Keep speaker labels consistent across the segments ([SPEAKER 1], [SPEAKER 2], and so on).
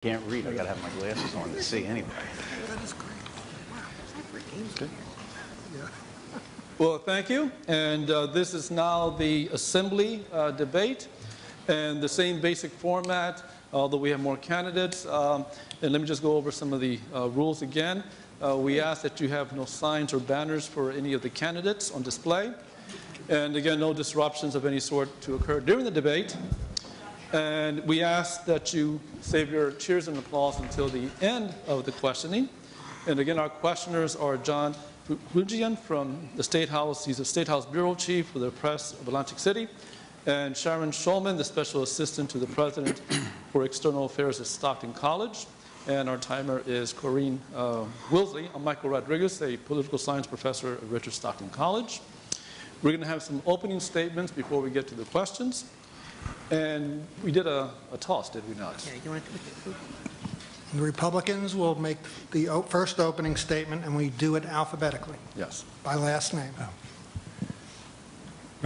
[SPEAKER 1] Can't read. I got to have my glasses on to see anyway.
[SPEAKER 2] That is great. Wow. Great games.
[SPEAKER 1] Good.
[SPEAKER 2] Yeah.
[SPEAKER 3] Well, thank you. And this is now the assembly debate, and the same basic format, although we have more candidates. And let me just go over some of the rules again. We ask that you have no signs or banners for any of the candidates on display. And again, no disruptions of any sort to occur during the debate. And we ask that you save your cheers and applause until the end of the questioning. And again, our questioners are John Hughes from the State House. He's the State House Bureau Chief for the Press of Atlantic City. And Sharon Shulman, the Special Assistant to the President for External Affairs at Stockton College. And our timer is Corinne Wilsley. I'm Michael Rodriguez, a political science professor at Richard Stockton College. We're going to have some opening statements before we get to the questions. And we did a toss, did we not?
[SPEAKER 2] Yeah, you want to the Republicans will make the first opening statement, and we do it alphabetically.
[SPEAKER 3] Yes.
[SPEAKER 2] By last name.
[SPEAKER 4] Oh.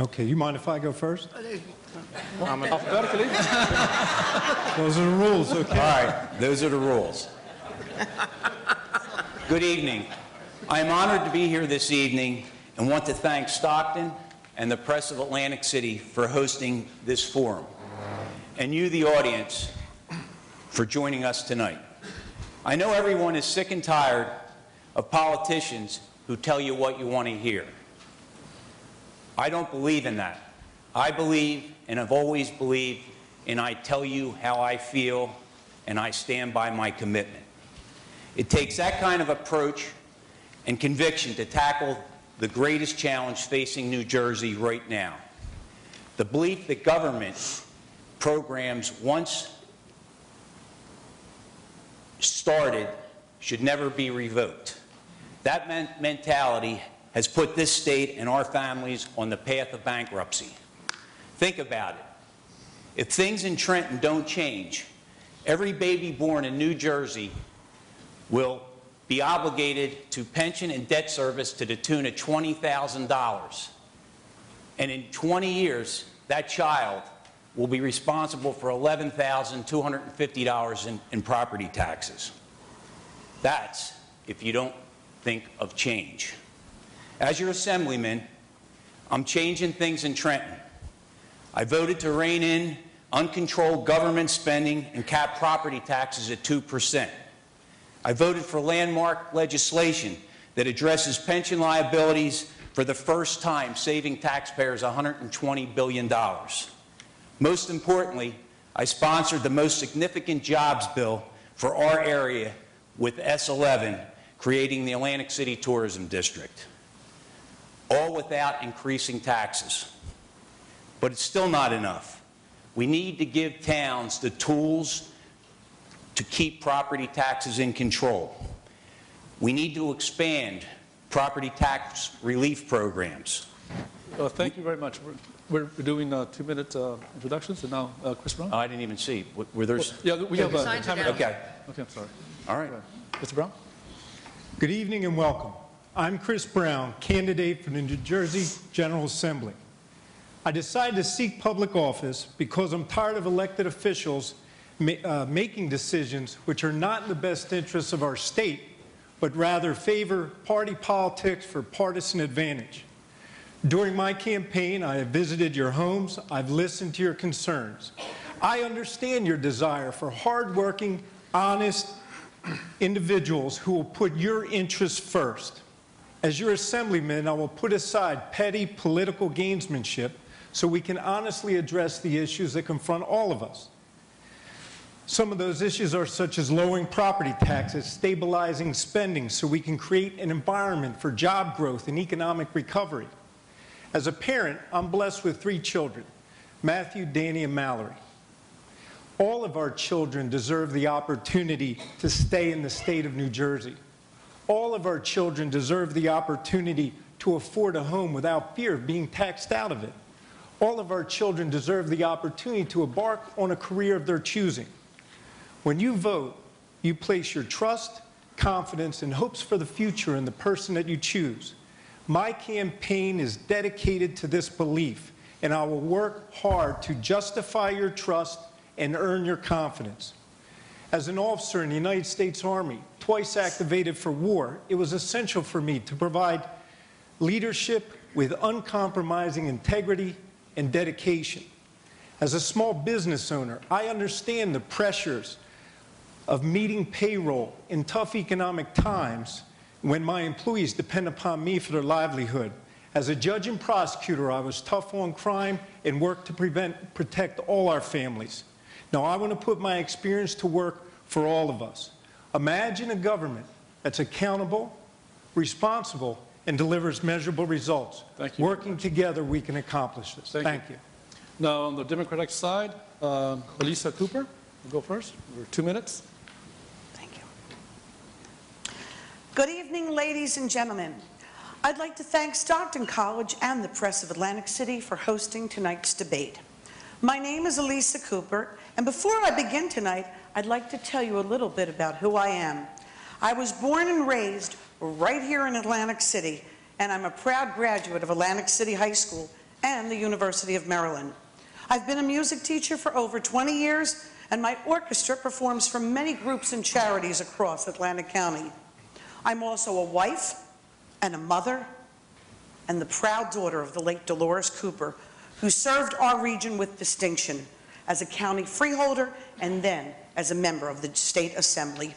[SPEAKER 4] Okay, you mind if I go first?
[SPEAKER 3] Alphabetically?
[SPEAKER 4] Those are the rules, okay.
[SPEAKER 1] All right, those are the rules. Good evening. I am honored to be here this evening and want to thank Stockton and the Press of Atlantic City for hosting this forum, and you, the audience, for joining us tonight. I know everyone is sick and tired of politicians who tell you what you want to hear. I don't believe in that. I believe, and have always believed, in I tell you how I feel, and I stand by my commitment. It takes that kind of approach and conviction to tackle the greatest challenge facing New Jersey right now. The belief that government programs once started should never be revoked. That mentality has put this state and our families on the path of bankruptcy. Think about it. If things in Trenton don't change, every baby born in New Jersey will be obligated to pension and debt service to the tune of $20,000. And in 20 years, that child will be responsible for $11,250 in property taxes. That's if you don't think of change. As your assemblyman, I'm changing things in Trenton. I voted to rein in uncontrolled government spending and cap property taxes at 2%. I voted for landmark legislation that addresses pension liabilities for the first time, saving taxpayers $120 billion. Most importantly, I sponsored the most significant jobs bill for our area with S11, creating the Atlantic City Tourism District, all without increasing taxes. But it's still not enough. We need to give towns the tools to keep property taxes in control. We need to expand property tax relief programs.
[SPEAKER 3] Thank you very much. We're doing 2-minute introductions, and now Chris Brown.
[SPEAKER 1] Oh, I didn't even see. Were there?
[SPEAKER 3] Yeah, we have a time.
[SPEAKER 1] Okay.
[SPEAKER 3] Okay, I'm sorry.
[SPEAKER 1] All right.
[SPEAKER 3] Mr. Brown.
[SPEAKER 4] Good evening and welcome. I'm Chris Brown, candidate for the New Jersey General Assembly. I decided to seek public office because I'm tired of elected officials making decisions which are not in the best interests of our state, but rather favor party politics for partisan advantage. During my campaign, I have visited your homes. I've listened to your concerns. I understand your desire for hardworking, honest individuals who will put your interests first. As your assemblyman, I will put aside petty political gamesmanship so we can honestly address the issues that confront all of us. Some of those issues are such as lowering property taxes, stabilizing spending so we can create an environment for job growth and economic recovery. As a parent, I'm blessed with 3 children, Matthew, Danny, and Mallory. All of our children deserve the opportunity to stay in the state of New Jersey. All of our children deserve the opportunity to afford a home without fear of being taxed out of it. All of our children deserve the opportunity to embark on a career of their choosing. When you vote, you place your trust, confidence, and hopes for the future in the person that you choose. My campaign is dedicated to this belief, and I will work hard to justify your trust and earn your confidence. As an officer in the United States Army, twice activated for war, it was essential for me to provide leadership with uncompromising integrity and dedication. As a small business owner, I understand the pressures of meeting payroll in tough economic times when my employees depend upon me for their livelihood. As a judge and prosecutor, I was tough on crime and worked to protect all our families. Now, I want to put my experience to work for all of us. Imagine a government that's accountable, responsible, and delivers measurable results.
[SPEAKER 3] Thank you.
[SPEAKER 4] Working together, we can accomplish this. Thank you.
[SPEAKER 3] Now, on the Democratic side, Elisa Cooper will go first for 2 minutes.
[SPEAKER 5] Thank you. Good evening, ladies and gentlemen. I'd like to thank Stockton College and the Press of Atlantic City for hosting tonight's debate. My name is Elisa Cooper, and before I begin tonight, I'd like to tell you a little bit about who I am. I was born and raised right here in Atlantic City, and I'm a proud graduate of Atlantic City High School and the University of Maryland. I've been a music teacher for over 20 years, and my orchestra performs for many groups and charities across Atlantic County. I'm also a wife and a mother and the proud daughter of the late Dolores Cooper, who served our region with distinction as a county freeholder and then as a member of the State Assembly.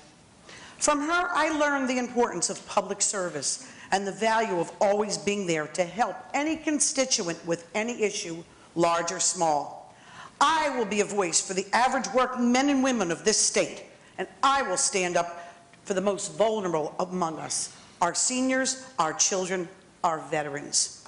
[SPEAKER 5] From her, I learned the importance of public service and the value of always being there to help any constituent with any issue, large or small. I will be a voice for the average working men and women of this state, and I will stand up for the most vulnerable among us, our seniors, our children, our veterans.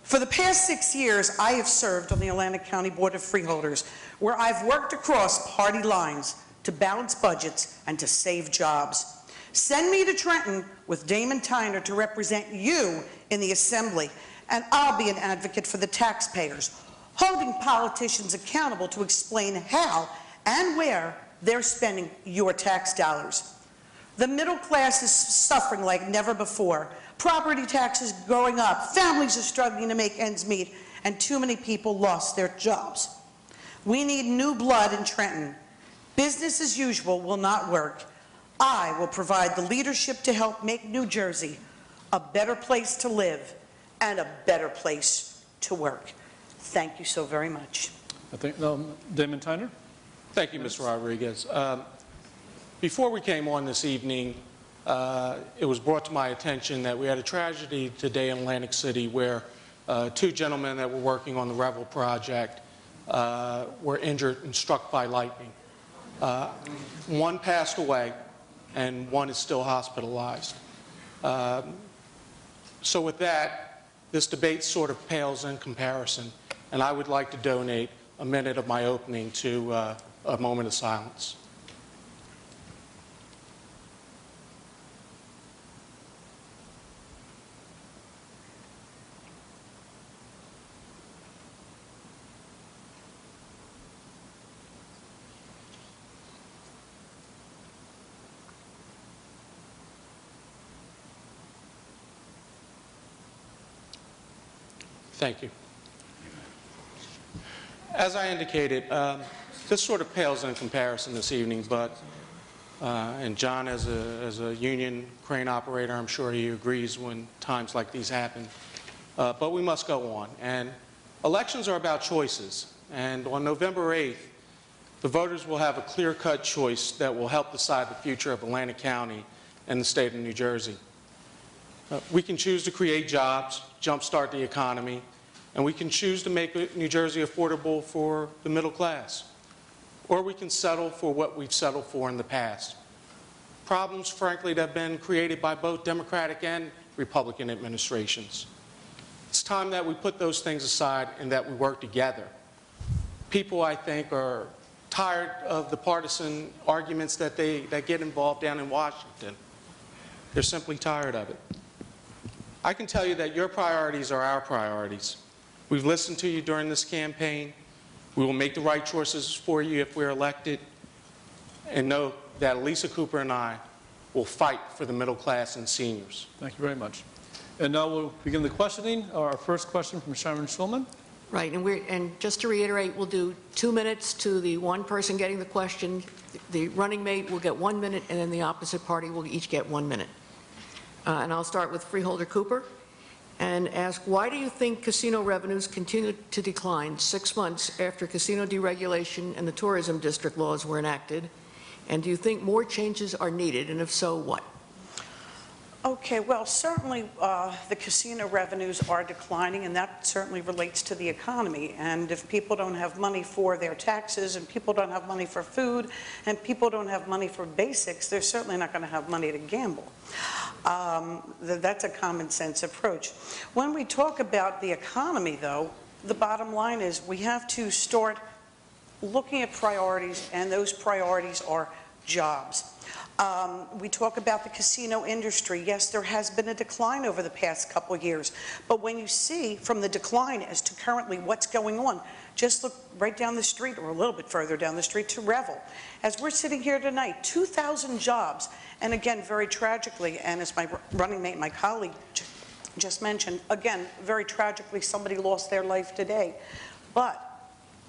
[SPEAKER 5] For the past 6 years, I have served on the Atlantic County Board of Freeholders, where I've worked across party lines to balance budgets and to save jobs. Send me to Trenton with Damon Tyner to represent you in the Assembly, and I'll be an advocate for the taxpayers, holding politicians accountable to explain how and where they're spending your tax dollars. The middle class is suffering like never before. Property taxes going up, families are struggling to make ends meet, and too many people lost their jobs. We need new blood in Trenton. Business as usual will not work. I will provide the leadership to help make New Jersey a better place to live and a better place to work. Thank you so very much.
[SPEAKER 3] I think, Damon Tyner?
[SPEAKER 6] Thank you, Mr. Rodriguez. Before we came on this evening, it was brought to my attention that we had a tragedy today in Atlantic City where 2 gentlemen that were working on the Revel project were injured and struck by lightning. One passed away and one is still hospitalized. So with that, this debate sort of pales in comparison, and I would like to donate a minute of my opening to a moment of silence. Thank you. As I indicated, this sort of pales in comparison this evening, but, and John as a union crane operator, I'm sure he agrees when times like these happen, but we must go on. And elections are about choices, and on November 8th, the voters will have a clear-cut choice that will help decide the future of Atlantic County and the state of New Jersey. We can choose to create jobs, jumpstart the economy, and we can choose to make New Jersey affordable for the middle class. Or we can settle for what we've settled for in the past. Problems, frankly, that have been created by both Democratic and Republican administrations. It's time that we put those things aside and that we work together. People, I think, are tired of the partisan arguments that get involved down in Washington. They're simply tired of it. I can tell you that your priorities are our priorities. We've listened to you during this campaign. We will make the right choices for you if we're elected. And know that Elisa Cooper and I will fight for the middle class and seniors.
[SPEAKER 3] Thank you very much. And now we'll begin the questioning. Our first question from Sharon Schulman.
[SPEAKER 7] Right, and just to reiterate, we'll do 2 minutes to the one person getting the question. The running mate will get 1 minute, and then the opposite party will each get 1 minute. And I'll start with Freeholder Cooper and ask, why do you think casino revenues continue to decline 6 months after casino deregulation and the tourism district laws were enacted? And do you think more changes are needed, and if so, what?
[SPEAKER 5] Okay, well, certainly the casino revenues are declining, and that certainly relates to the economy. And if people don't have money for their taxes, and people don't have money for food, and people don't have money for basics, they're certainly not going to have money to gamble. That's a common sense approach. When we talk about the economy, though, the bottom line is we have to start looking at priorities, and those priorities are jobs. We talk about the casino industry. Yes, there has been a decline over the past couple of years, but when you see from the decline as to currently what's going on, just look right down the street or a little bit further down the street to Revel. As we're sitting here tonight, 2,000 jobs, and again, very tragically, and as my running mate, my colleague just mentioned, again, very tragically, somebody lost their life today. But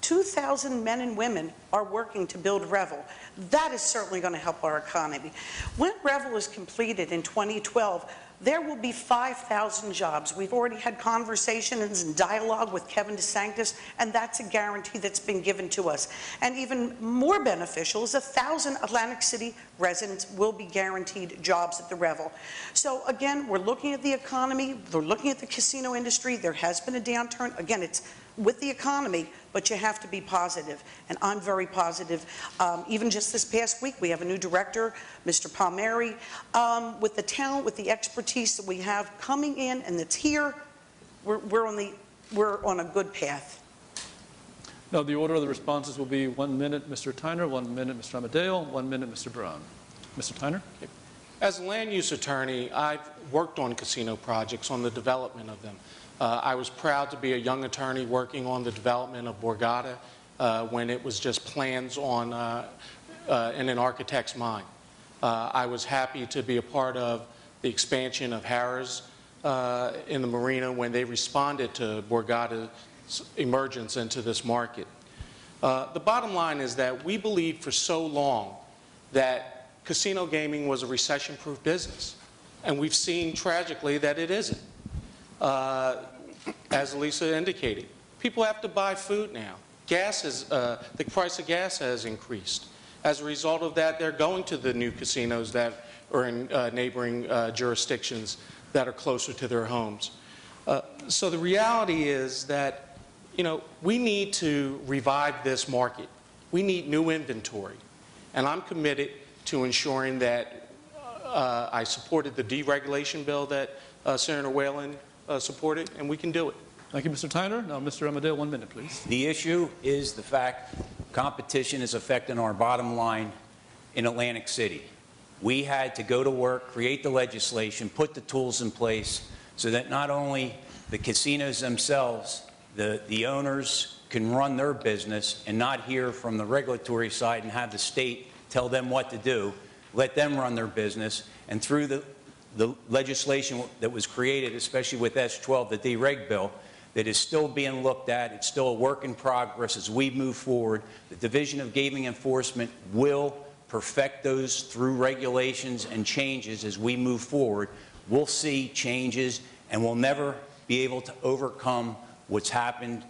[SPEAKER 5] 2,000 men and women are working to build Revel. That is certainly going to help our economy. When Revel is completed in 2012, there will be 5,000 jobs. We've already had conversations and dialogue with Kevin DeSantis, and that's a guarantee that's been given to us. And even more beneficial is 1,000 Atlantic City residents will be guaranteed jobs at the Revel. So again, we're looking at the economy, we're looking at the casino industry. There has been a downturn. Again, it's with the economy, but you have to be positive, and I'm very positive. Even just this past week, we have a new director, Mr. Palmieri, with the talent, with the expertise that we have coming in and that's here. We're on a good path.
[SPEAKER 3] Now, the order of the responses will be 1 minute, Mr. Tyner, 1 minute, Mr. Amadeo, 1 minute, Mr. Brown. Mr. Tyner?
[SPEAKER 6] As a land use attorney, I've worked on casino projects, on the development of them. I was proud to be a young attorney working on the development of Borgata when it was just plans on in an architect's mind. I was happy to be a part of the expansion of Harrah's in the marina when they responded to Borgata's emergence into this market. The bottom line is that we believed for so long that casino gaming was a recession-proof business, and we've seen tragically that it isn't. As Lisa indicated, people have to buy food now. Gas is, the price of gas has increased. As a result of that, they're going to the new casinos that are in neighboring jurisdictions that are closer to their homes. So the reality is that, you know, we need to revive this market. We need new inventory. And I'm committed to ensuring that I supported the deregulation bill that Senator Whalen supported, and we can do it.
[SPEAKER 3] Thank you, Mr. Tyner. Now, Mr. Amadeo, 1 minute, please.
[SPEAKER 1] The issue is the fact competition is affecting our bottom line in Atlantic City. We had to go to work, create the legislation, put the tools in place so that not only the casinos themselves, the owners can run their business and not hear from the regulatory side and have the state tell them what to do, let them run their business, and through the legislation that was created, especially with S12, the dereg bill, that is still being looked at. It's still a work in progress as we move forward. The Division of Gaming Enforcement will perfect those through regulations and changes as we move forward. We'll see changes, and we'll never be able to overcome what's happened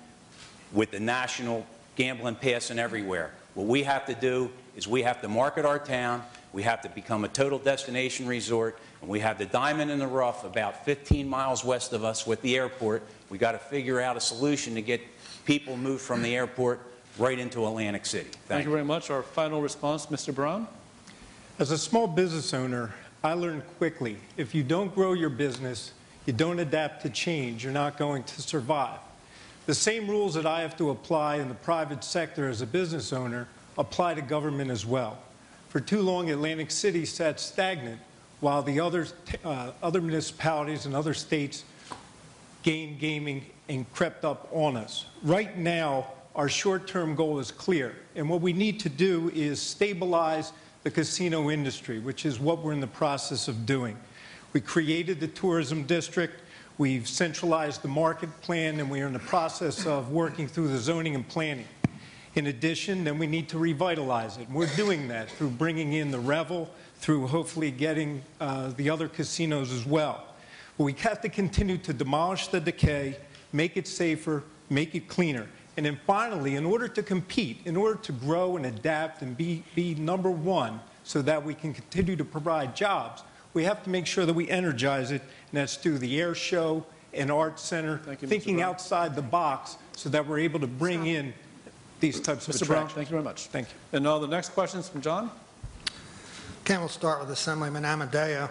[SPEAKER 1] with the national gambling passing everywhere. What we have to do is we have to market our town, we have to become a total destination resort, and we have the diamond in the rough about 15 miles west of us with the airport. We got to figure out a solution to get people moved from the airport right into Atlantic City.
[SPEAKER 3] Thank you very much. Our final response, Mr. Brown.
[SPEAKER 4] As a small business owner, I learned quickly, if you don't grow your business, you don't adapt to change, you're not going to survive. The same rules that I have to apply in the private sector as a business owner apply to government as well. For too long, Atlantic City sat stagnant while the other municipalities and other states gained gaming and crept up on us. Right now, our short-term goal is clear, and what we need to do is stabilize the casino industry, which is what we're in the process of doing. We created the tourism district. We've centralized the market plan, and we are in the process of working through the zoning and planning. In addition, then we need to revitalize it. And we're doing that through bringing in the Revel, through hopefully getting the other casinos as well. But we have to continue to demolish the decay, make it safer, make it cleaner. And then finally, in order to compete, in order to grow and adapt and be number one so that we can continue to provide jobs, we have to make sure that we energize it, and that's through the air show and art center, thinking outside the box so that we're able to bring in these types of
[SPEAKER 3] Mr. Brown,
[SPEAKER 4] attractions.
[SPEAKER 3] thank you very much.
[SPEAKER 4] Thank you.
[SPEAKER 3] And now the next question is from John.
[SPEAKER 2] Ken, we'll start with Assemblyman Amadeo.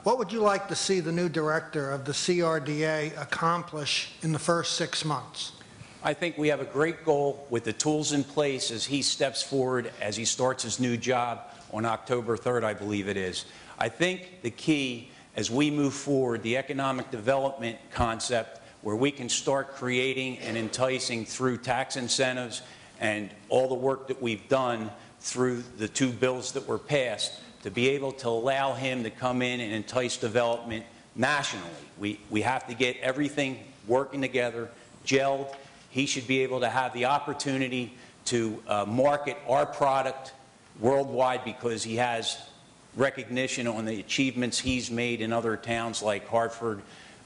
[SPEAKER 2] What would you like to see the new director of the CRDA accomplish in the first 6 months?
[SPEAKER 1] I think we have a great goal with the tools in place as he steps forward, as he starts his new job on October 3rd, I believe it is. I think the key, as we move forward, the economic development concept, where we can start creating and enticing through tax incentives and all the work that we've done through the 2 bills that were passed, to be able to allow him to come in and entice development nationally. We have to get everything working together, gelled. He should be able to have the opportunity to market our product worldwide, because he has recognition on the achievements he's made in other towns like Hartford,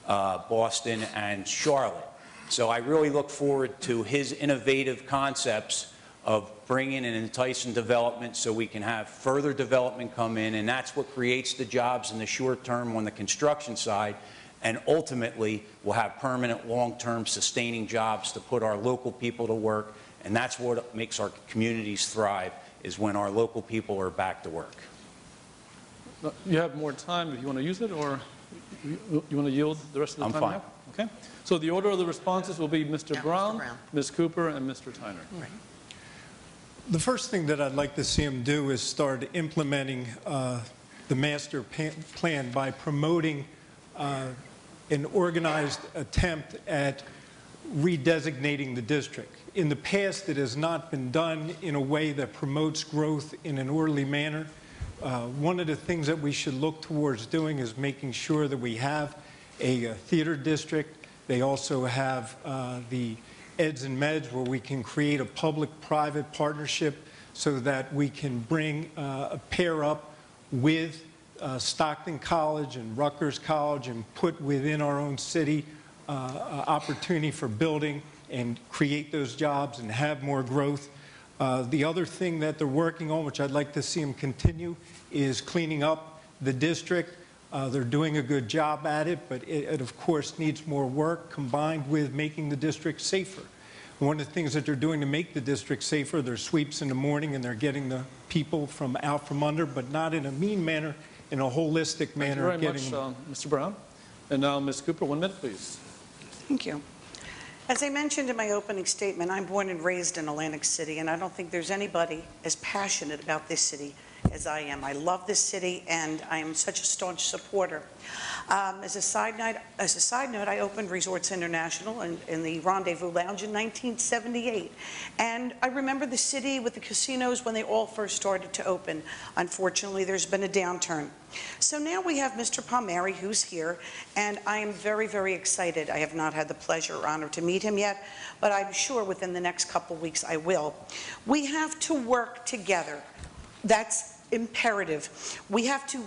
[SPEAKER 1] Boston, and Charlotte. So I really look forward to his innovative concepts of bringing and enticing development so we can have further development come in, and that's what creates the jobs in the short term on the construction side, and ultimately we'll have permanent, long-term, sustaining jobs to put our local people to work, and that's what makes our communities thrive, is when our local people are back to work.
[SPEAKER 3] You have more time if you want to use it, or you want to yield the rest of the
[SPEAKER 1] I'm
[SPEAKER 3] time?
[SPEAKER 1] fine.
[SPEAKER 3] You have? Okay. So the order of the responses will be Mr.
[SPEAKER 7] Yeah, Mr.
[SPEAKER 3] Brown,
[SPEAKER 7] Brown.
[SPEAKER 3] Ms. Cooper, and Mr. Tyner.
[SPEAKER 7] Right.
[SPEAKER 4] The first thing that I'd like to see him do is start implementing the master plan by promoting an organized attempt at redesignating the district. In the past, it has not been done in a way that promotes growth in an orderly manner. One of the things that we should look towards doing is making sure that we have a theater district. They also have the eds and meds, where we can create a public-private partnership so that we can bring a pair up with Stockton College and Rutgers College and put within our own city opportunity for building and create those jobs and have more growth. The other thing that they're working on, which I'd like to see them continue, is cleaning up the district. They're doing a good job at it, but it of course needs more work, combined with making the district safer. One of the things that they're doing to make the district safer, there's sweeps in the morning, and they're getting the people out from under, but not in a mean manner, in a holistic manner.
[SPEAKER 3] Thank you very much, Mr. Brown. And now Ms. Cooper, 1 minute, please.
[SPEAKER 5] Thank you. As I mentioned in my opening statement, I'm born and raised in Atlantic City, and I don't think there's anybody as passionate about this city as I am. I love this city, and I am such a staunch supporter. As a side note, I opened Resorts International in the Rendezvous Lounge in 1978, and I remember the city with the casinos when they all first started to open. Unfortunately, there's been a downturn. So now we have Mr. Palmieri, who's here, and I am very, very excited. I have not had the pleasure or honor to meet him yet, but I'm sure within the next couple weeks I will. We have to work together. That's imperative. We have to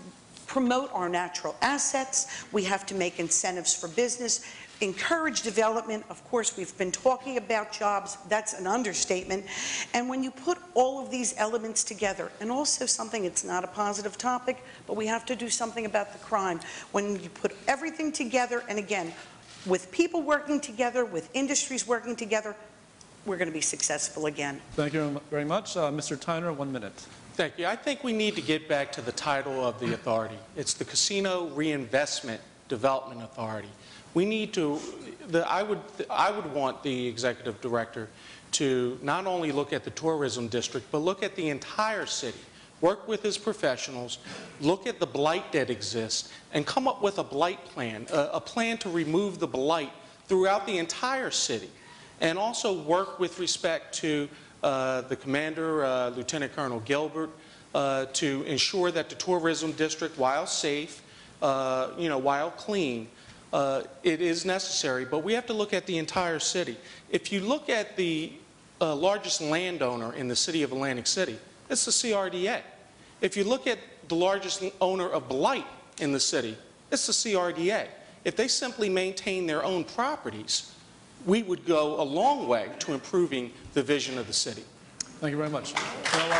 [SPEAKER 5] promote our natural assets. We have to make incentives for business, encourage development. Of course, we've been talking about jobs. That's an understatement. And when you put all of these elements together, and also something, it's not a positive topic, but we have to do something about the crime. When you put everything together, and again, with people working together, with industries working together, we're going to be successful again.
[SPEAKER 3] Thank you very much. Mr. Tyner, 1 minute.
[SPEAKER 6] Thank you. I think we need to get back to the title of the authority. It's the Casino Reinvestment Development Authority. We need to, I would want the executive director to not only look at the tourism district, but look at the entire city, work with his professionals, look at the blight that exists, and come up with a blight plan, a plan to remove the blight throughout the entire city, and also work with respect to the commander, Lieutenant Colonel Gilbert, to ensure that the tourism district, while safe, while clean, it is necessary, but we have to look at the entire city. If you look at the largest landowner in the city of Atlantic City, it's the CRDA. If you look at the largest owner of blight in the city, it's the CRDA. If they simply maintain their own properties, we would go a long way to improving the vision of the city.
[SPEAKER 3] Thank you very much. Well, our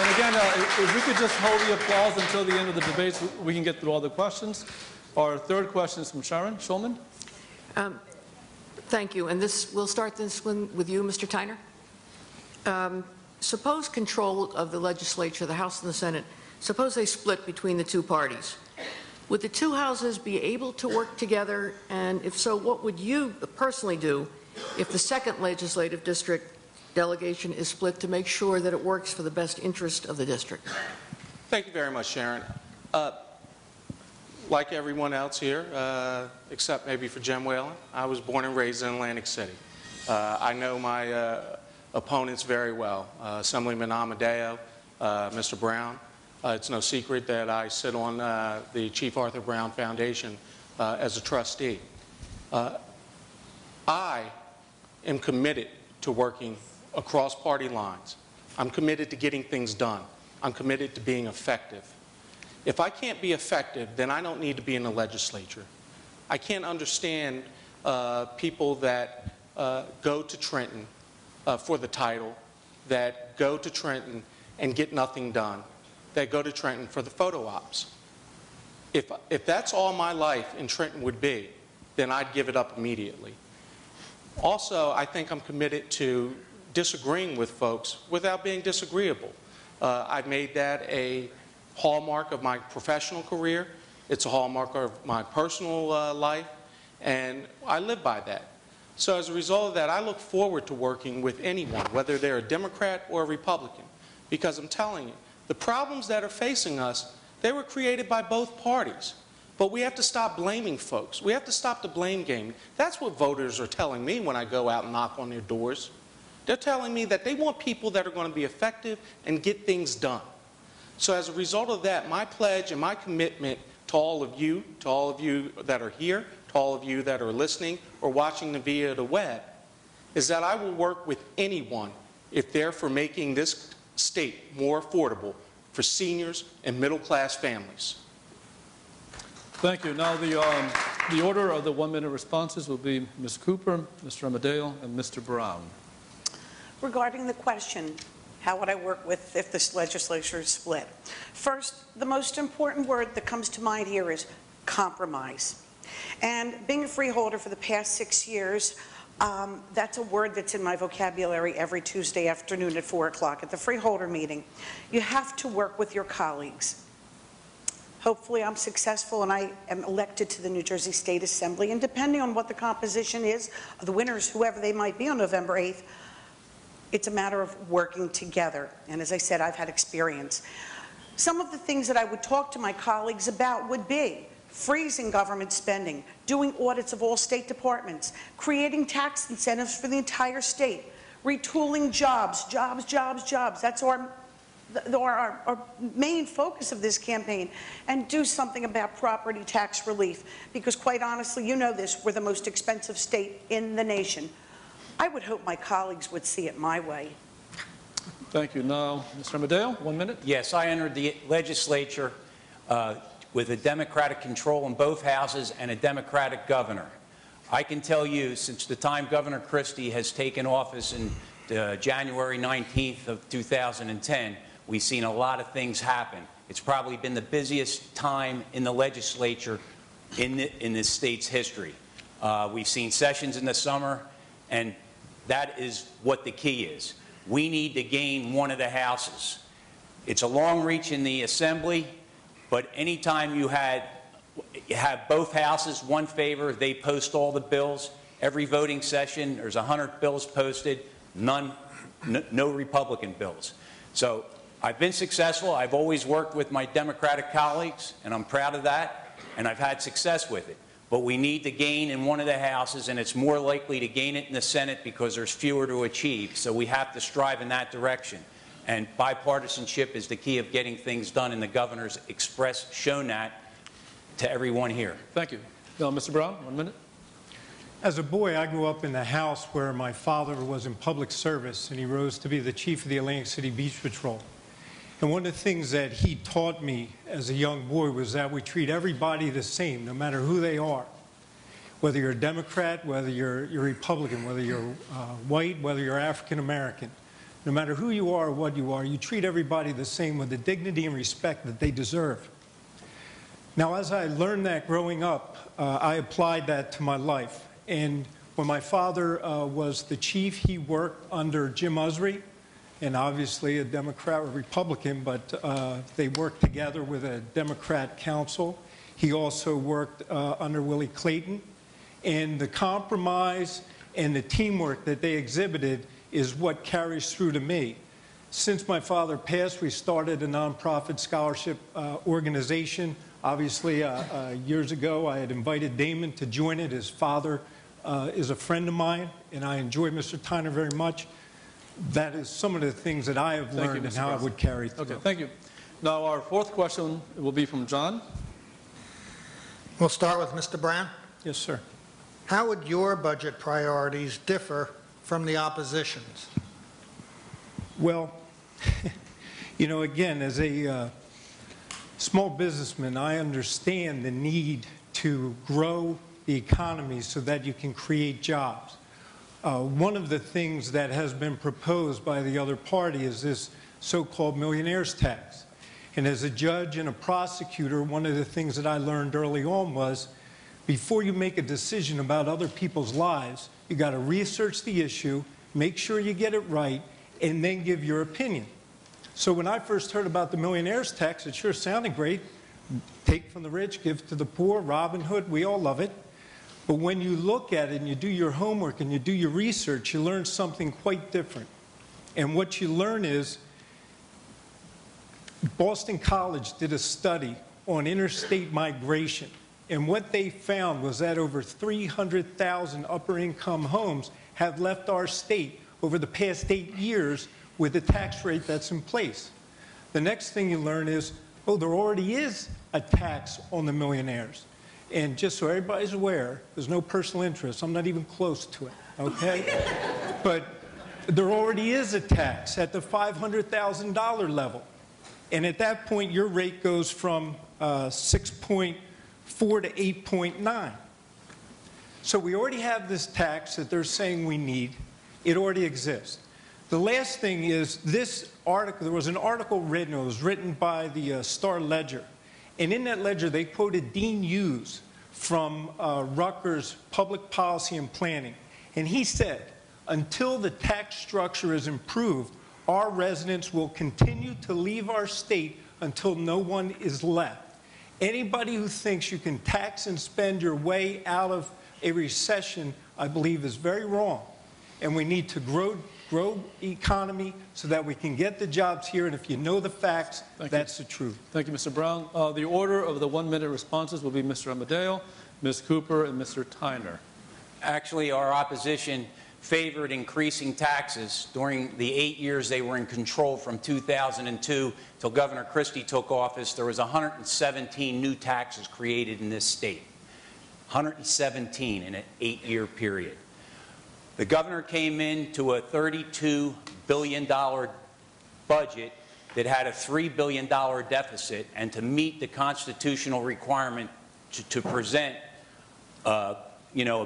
[SPEAKER 3] and again, if we could just hold the applause until the end of the debate so we can get through all the questions. Our third question is from Sharon Schulman.
[SPEAKER 7] Thank you. And we'll start this one with you, Mr. Tyner. Suppose control of the legislature, the House and the Senate, suppose they split between the two parties. Would the two houses be able to work together? And if so, what would you personally do if the second legislative district delegation is split to make sure that it works for the best interest of the district?
[SPEAKER 6] Thank you very much, Sharon. Like everyone else here, except maybe for Jim Whalen, I was born and raised in Atlantic City. I know my opponents very well, Assemblyman Amadeo, Mr. Brown. It's no secret that I sit on the Chief Arthur Brown Foundation as a trustee. I am committed to working across party lines. I'm committed to getting things done. I'm committed to being effective. If I can't be effective, then I don't need to be in the legislature. I can't understand people that go to Trenton for the title, that go to Trenton and get nothing done, that go to Trenton for the photo ops. If that's all my life in Trenton would be, then I'd give it up immediately. Also, I think I'm committed to disagreeing with folks without being disagreeable. I've made that a hallmark of my professional career. It's a hallmark of my personal life, and I live by that. So as a result of that, I look forward to working with anyone, whether they're a Democrat or a Republican, because I'm telling you, the problems that are facing us, they were created by both parties. But we have to stop blaming folks. We have to stop the blame game. That's what voters are telling me when I go out and knock on their doors. They're telling me that they want people that are going to be effective and get things done. So as a result of that, my pledge and my commitment to all of you that are here, to all of you that are listening or watching via the web, is that I will work with anyone if they're for making this state more affordable for seniors and middle-class families.
[SPEAKER 3] Thank you. Now the order of the 1-minute responses will be Ms. Cooper, Mr. Amadeo, and Mr. Brown.
[SPEAKER 5] Regarding the question, how would I work with if this legislature is split? First, the most important word that comes to mind here is compromise. And being a freeholder for the past 6 years, that's a word that's in my vocabulary every Tuesday afternoon at 4 o'clock at the freeholder meeting. You have to work with your colleagues. Hopefully I'm successful and I am elected to the New Jersey State Assembly, and depending on what the composition is of the winners, whoever they might be on November 8th, it's a matter of working together. And as I said, I've had experience. Some of the things that I would talk to my colleagues about would be freezing government spending, doing audits of all state departments, creating tax incentives for the entire state, retooling jobs. That's our main focus of this campaign, and do something about property tax relief, because quite honestly, you know this, we're the most expensive state in the nation. I would hope my colleagues would see it my way.
[SPEAKER 3] Thank you. Now, Mr. Amadeo, 1 minute.
[SPEAKER 1] Yes, I entered the legislature with a Democratic control in both houses and a Democratic governor. I can tell you, since the time Governor Christie has taken office in January 19th of 2010, we've seen a lot of things happen. It's probably been the busiest time in the legislature in this state's history. We've seen sessions in the summer, and that is what the key is. We need to gain one of the houses. It's a long reach in the Assembly, but anytime you have both houses, one favor, they post all the bills. Every voting session, there's 100 bills posted, no Republican bills. So I've been successful. I've always worked with my Democratic colleagues, and I'm proud of that, and I've had success with it. But we need to gain in one of the houses, and it's more likely to gain it in the Senate because there's fewer to achieve. So we have to strive in that direction. And bipartisanship is the key of getting things done, and the governor's shown that to everyone here.
[SPEAKER 3] Thank you. Now, Mr. Brown, 1 minute.
[SPEAKER 4] As a boy, I grew up in the house where my father was in public service, and he rose to be the chief of the Atlantic City Beach Patrol. And one of the things that he taught me as a young boy was that we treat everybody the same, no matter who they are. Whether you're a Democrat, whether you're Republican, whether you're white, whether you're African American. No matter who you are or what you treat everybody the same with the dignity and respect that they deserve. Now, as I learned that growing up, I applied that to my life. And when my father was the chief, he worked under Jim Usry, and obviously a Democrat or Republican, but they worked together with a Democrat council. He also worked under Willie Clayton. And the compromise and the teamwork that they exhibited is what carries through to me. Since my father passed, we started a nonprofit scholarship organization. Obviously, years ago, I had invited Damon to join it. His father is a friend of mine, and I enjoy Mr. Tyner very much. That is some of the things that I have learned and how I would carry through.
[SPEAKER 3] Okay, thank you. Now, our fourth question will be from John.
[SPEAKER 2] We'll start with Mr. Brown.
[SPEAKER 4] Yes, sir.
[SPEAKER 2] How would your budget priorities differ from the opposition's?
[SPEAKER 4] Well, you know, again, as a small businessman, I understand the need to grow the economy so that you can create jobs. One of the things that has been proposed by the other party is this so-called millionaire's tax. And as a judge and a prosecutor, one of the things that I learned early on was before you make a decision about other people's lives, you got to research the issue, make sure you get it right, and then give your opinion. So when I first heard about the millionaire's tax, it sure sounded great. Take from the rich, give to the poor, Robin Hood, we all love it. But when you look at it and you do your homework and you do your research, you learn something quite different. And what you learn is Boston College did a study on interstate migration. And what they found was that over 300,000 upper-income homes have left our state over the past 8 years with the tax rate that's in place. The next thing you learn is, oh, there already is a tax on the millionaires. And just so everybody's aware, there's no personal interest. I'm not even close to it, okay? But there already is a tax at the $500,000 level. And at that point, your rate goes from 6.4 to 8.9. So we already have this tax that they're saying we need. It already exists. The last thing is this article, there was an article written, it was written by the Star Ledger. And in that ledger, they quoted Dean Hughes from Rutgers Public Policy and Planning. And he said, until the tax structure is improved, our residents will continue to leave our state until no one is left. Anybody who thinks you can tax and spend your way out of a recession, I believe, is very wrong. And we need to grow the economy so that we can get the jobs here. And if you know the facts, that's the truth.
[SPEAKER 3] Thank you, Mr. Brown. The order of the 1-minute responses will be Mr. Amadeo, Ms. Cooper, and Mr. Tyner.
[SPEAKER 1] Actually, our opposition favored increasing taxes during the 8 years they were in control from 2002 till Governor Christie took office. There was 117 new taxes created in this state. 117 in an 8-year period. The governor came into a $32 billion budget that had a $3 billion deficit, and to meet the constitutional requirement to present a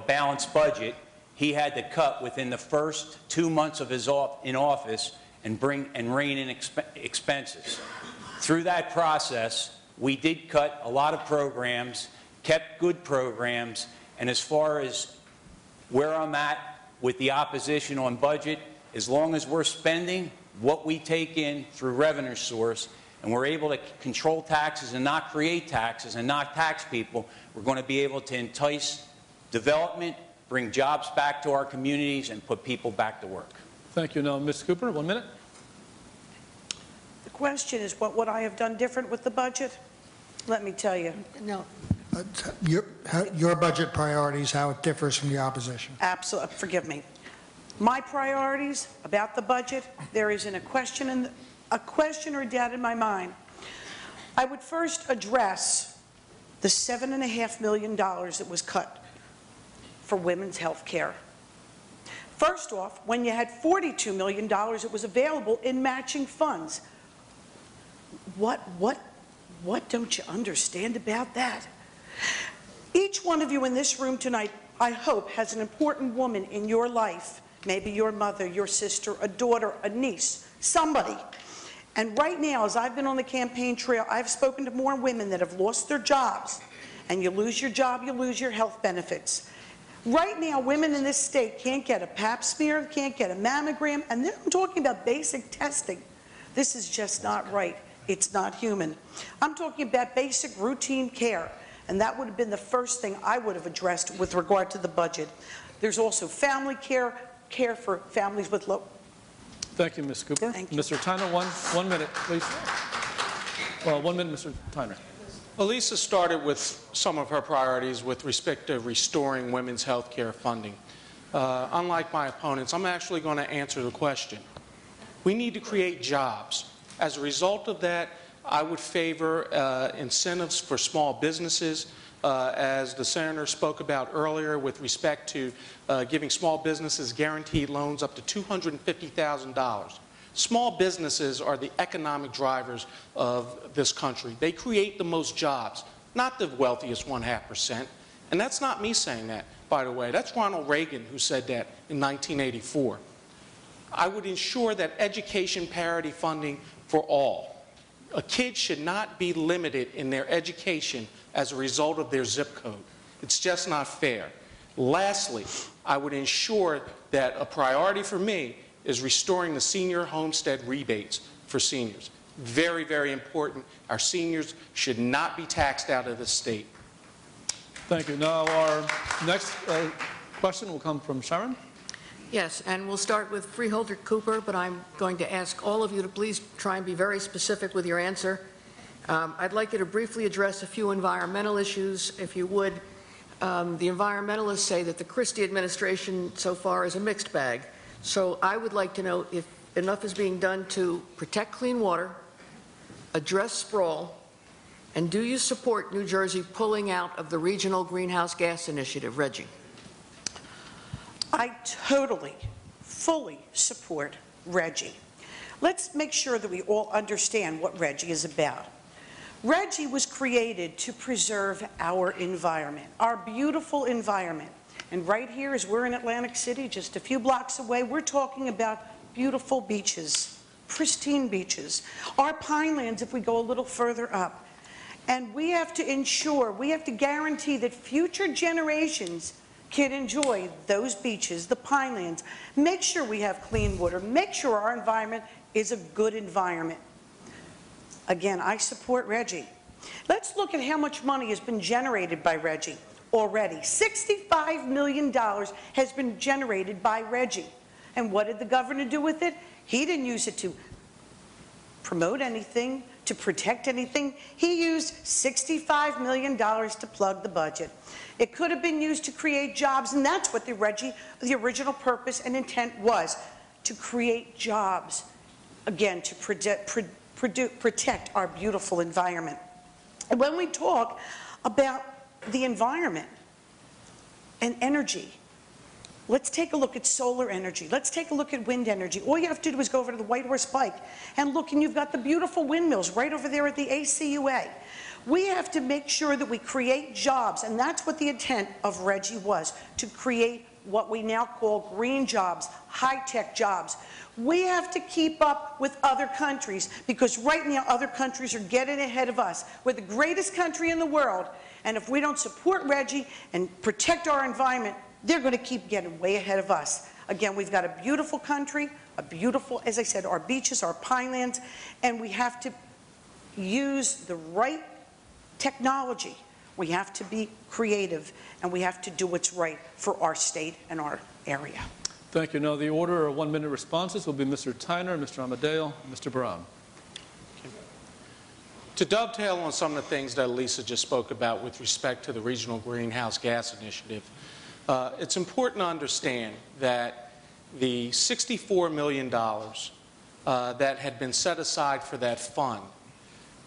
[SPEAKER 1] balanced budget, he had to cut within the first 2 months of his in office and rein in expenses. Through that process, we did cut a lot of programs, kept good programs, and as far as where I'm at with the opposition on budget, as long as we're spending what we take in through revenue source and we're able to control taxes and not create taxes and not tax people, we're going to be able to entice development, bring jobs back to our communities, and put people back to work.
[SPEAKER 3] Thank you. Now, Ms. Cooper, 1 minute.
[SPEAKER 5] The question is, what would I have done different with the budget? Let me tell you.
[SPEAKER 7] No,
[SPEAKER 2] Your budget priorities, how it differs from the opposition.
[SPEAKER 5] Absolutely. Forgive me. My priorities about the budget, there isn't a question or doubt in my mind. I would first address the $7.5 million that was cut for women's health care. First off, when you had $42 million that was available in matching funds, what don't you understand about that? Each one of you in this room tonight, I hope, has an important woman in your life, maybe your mother, your sister, a daughter, a niece, somebody. And right now, as I've been on the campaign trail, I've spoken to more women that have lost their jobs. And you lose your job, you lose your health benefits. Right now, women in this state can't get a pap smear, can't get a mammogram, and then I'm talking about basic testing. This is just not right. It's not human. I'm talking about basic routine care, and that would have been the first thing I would have addressed with regard to the budget. There's also family care, care for families with low.
[SPEAKER 3] Thank you, Ms. Cooper.
[SPEAKER 5] Thank you.
[SPEAKER 3] Mr. Tyner, one minute, please. Well, 1 minute, Mr. Tyner.
[SPEAKER 6] Elisa started with some of her priorities with respect to restoring women's health care funding. Unlike my opponents, I'm actually going to answer the question. We need to create jobs. As a result of that, I would favor incentives for small businesses, as the senator spoke about earlier with respect to giving small businesses guaranteed loans up to $250,000. Small businesses are the economic drivers of this country. They create the most jobs, not the wealthiest 0.5%. And that's not me saying that, by the way. That's Ronald Reagan who said that in 1984. I would ensure that education parity funding for all. A kid should not be limited in their education as a result of their zip code. It's just not fair. Lastly, I would ensure that a priority for me is restoring the senior homestead rebates for seniors. Very, very important. Our seniors should not be taxed out of the state.
[SPEAKER 3] Thank you. Now our next question will come from Sharon.
[SPEAKER 7] Yes, and we'll start with Freeholder Cooper, but I'm going to ask all of you to please try and be very specific with your answer. I'd like you to briefly address a few environmental issues, if you would. The environmentalists say that the Christie administration so far is a mixed bag. So I would like to know if enough is being done to protect clean water, address sprawl, and do you support New Jersey pulling out of the Regional Greenhouse Gas Initiative, Reggie?
[SPEAKER 5] I totally, fully support Reggie. Let's make sure that we all understand what Reggie is about. Reggie was created to preserve our environment, our beautiful environment. And right here, as we're in Atlantic City, just a few blocks away, we're talking about beautiful beaches, pristine beaches. Our pinelands, if we go a little further up. And we have to ensure, we have to guarantee that future generations can enjoy those beaches, the pinelands. Make sure we have clean water. Make sure our environment is a good environment. Again, I support Reggie. Let's look at how much money has been generated by Reggie already. $65 million has been generated by Reggie. And what did the governor do with it? He didn't use it to promote anything, to protect anything. He used $65 million to plug the budget. It could have been used to create jobs, and that's what the original purpose and intent was, to create jobs, again, to protect our beautiful environment. And when we talk about the environment and energy, let's take a look at solar energy. Let's take a look at wind energy. All you have to do is go over to the White Horse Pike and look, and you've got the beautiful windmills right over there at the ACUA. We have to make sure that we create jobs, and that's what the intent of Reggie was, to create what we now call green jobs, high-tech jobs. We have to keep up with other countries, because right now other countries are getting ahead of us. We're the greatest country in the world, and if we don't support Reggie and protect our environment, they're going to keep getting way ahead of us. Again, we've got a beautiful country, a beautiful, as I said, our beaches, our pinelands, and we have to use the right technology. We have to be creative, and we have to do what's right for our state and our area.
[SPEAKER 3] Thank you. Now the order of 1 minute responses will be Mr. Tyner, Mr. Amadeo, Mr. Brown.
[SPEAKER 6] To dovetail on some of the things that Lisa just spoke about with respect to the Regional Greenhouse Gas Initiative, it's important to understand that the $64 million that had been set aside for that fund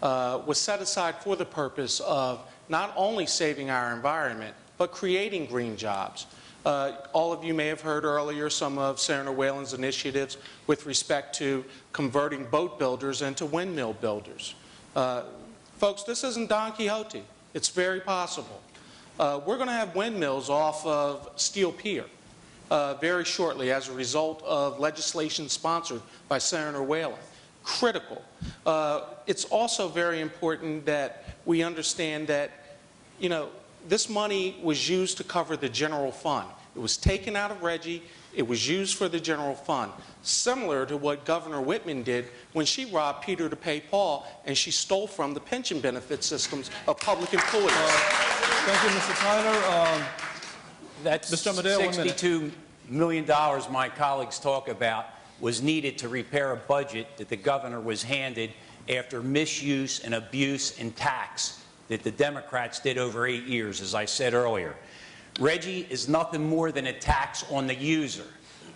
[SPEAKER 6] was set aside for the purpose of not only saving our environment, but creating green jobs. All of you may have heard earlier some of Senator Whalen's initiatives with respect to converting boat builders into windmill builders. Folks, this isn't Don Quixote. It's very possible. We're going to have windmills off of Steel Pier very shortly as a result of legislation sponsored by Senator Whalen. Critical. It's also very important that we understand that, you know, this money was used to cover the general fund. It was taken out of Reggie. It was used for the general fund, similar to what Governor Whitman did when she robbed Peter to pay Paul and she stole from the pension benefit systems of public employees.
[SPEAKER 3] Thank you, Mr. Tyler.
[SPEAKER 1] That's
[SPEAKER 3] Mr. Amadeo, 1 minute.
[SPEAKER 1] $62 million my colleagues talk about was needed to repair a budget that the governor was handed after misuse and abuse and tax that the Democrats did over 8 years, as I said earlier. Reggie is nothing more than a tax on the user.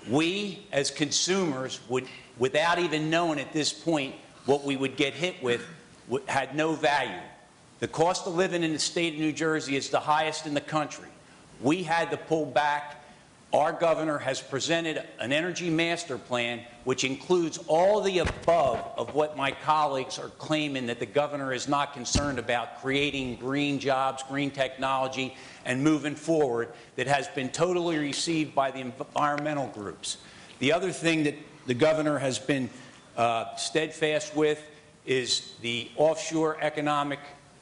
[SPEAKER 1] We, as consumers, would, without even knowing at this point what we would get hit with, had no value. The cost of living in the state of New Jersey is the highest in the country. We had to pull back. Our governor has presented an energy master plan which includes all the above of what my colleagues are claiming that the governor is not concerned about, creating green jobs, green technology, and moving forward, that has been totally received by the environmental groups. The other thing that the governor has been steadfast with is the Offshore Economic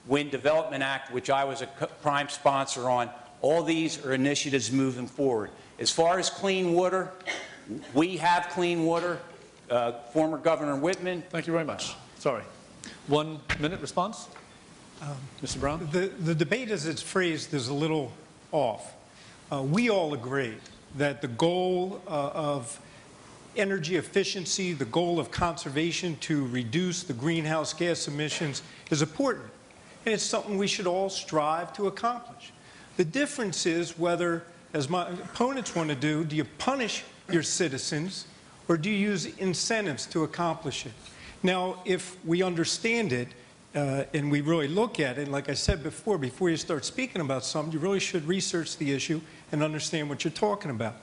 [SPEAKER 1] Wind Development Act, which I was a prime sponsor on. All these are initiatives moving forward. As far as clean water, we have clean water. Former Governor Whitman.
[SPEAKER 3] Thank you very much. Sorry. 1 minute response. Mr. Brown?
[SPEAKER 4] The debate as it's phrased is a little off. We all agree that the goal of energy efficiency, the goal of conservation to reduce the greenhouse gas emissions is important, and it's something we should all strive to accomplish. The difference is whether, as my opponents want to do you punish your citizens or do you use incentives to accomplish it? Now, if we understand it, and we really look at it, like I said before you start speaking about something, you really should research the issue and understand what you're talking about.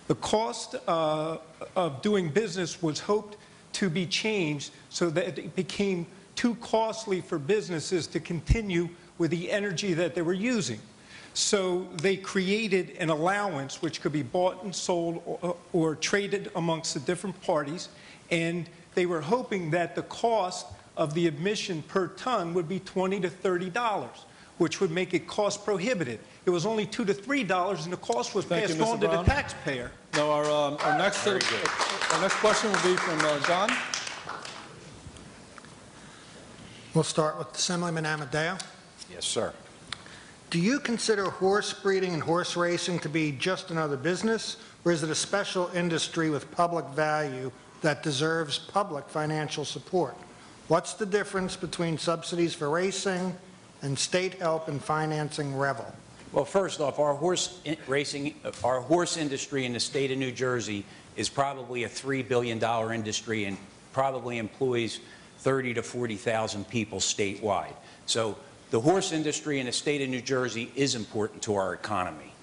[SPEAKER 4] The cost of doing business was hoped to be changed so that it became too costly for businesses to continue with the energy that they were using. So they created an allowance which could be bought and sold or traded amongst the different parties, and they were hoping that the cost of the emission per ton would be $20 to $30, which would make it cost prohibitive. It was only $2 to $3, and the cost was passed on to the taxpayer.
[SPEAKER 3] Now, our next question will be from John.
[SPEAKER 2] We'll start with Assemblyman Amadeo.
[SPEAKER 1] Yes, sir.
[SPEAKER 2] Do you consider horse breeding and horse racing to be just another business, or is it a special industry with public value that deserves public financial support? What's the difference between subsidies for racing and state help in financing Revel?
[SPEAKER 1] Well, first off, our horse industry in the state of New Jersey is probably a $3 billion industry and probably employs 30 to 40,000 people statewide. So the horse industry in the state of New Jersey is important to our economy.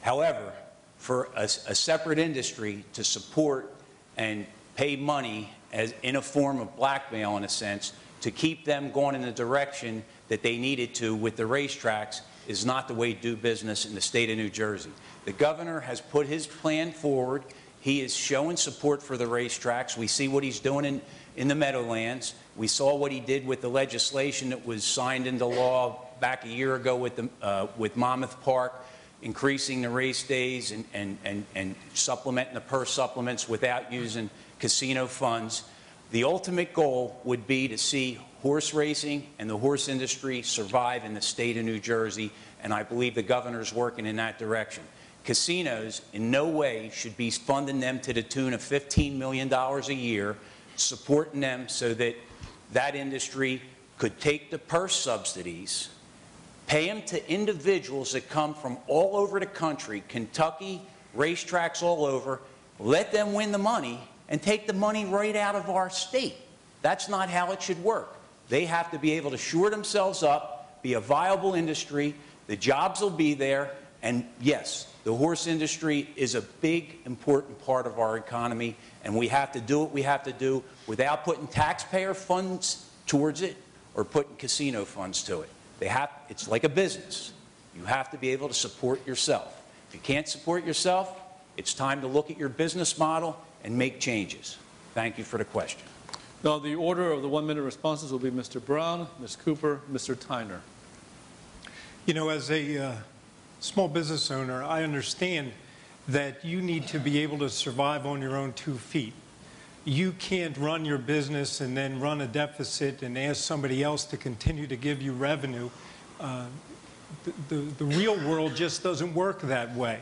[SPEAKER 1] However, for a separate industry to support and pay money as in a form of blackmail, in a sense, to keep them going in the direction that they needed to with the racetracks is not the way to do business in the state of New Jersey. The governor has put his plan forward. He is showing support for the racetracks. We see what he's doing in the Meadowlands. We saw what he did with the legislation that was signed into law back a year ago with Monmouth Park, increasing the race days and supplementing the purse supplements without using casino funds. The ultimate goal would be to see horse racing and the horse industry survive in the state of New Jersey, and I believe the governor's working in that direction. Casinos in no way should be funding them to the tune of $15 million a year, supporting them so that that industry could take the purse subsidies, pay them to individuals that come from all over the country, Kentucky, racetracks all over, let them win the money and take the money right out of our state. That's not how it should work. They have to be able to shore themselves up, be a viable industry, the jobs will be there, and yes, the horse industry is a big, important part of our economy, and we have to do what we have to do without putting taxpayer funds towards it or putting casino funds to it. It's like a business. You have to be able to support yourself. If you can't support yourself, it's time to look at your business model and make changes. Thank you for the question.
[SPEAKER 3] Now, the order of the 1-minute responses will be Mr. Brown, Ms. Cooper, Mr. Tyner.
[SPEAKER 4] You know, as a small business owner, I understand that you need to be able to survive on your own 2 feet. You can't run your business and then run a deficit and ask somebody else to continue to give you revenue. The real world just doesn't work that way.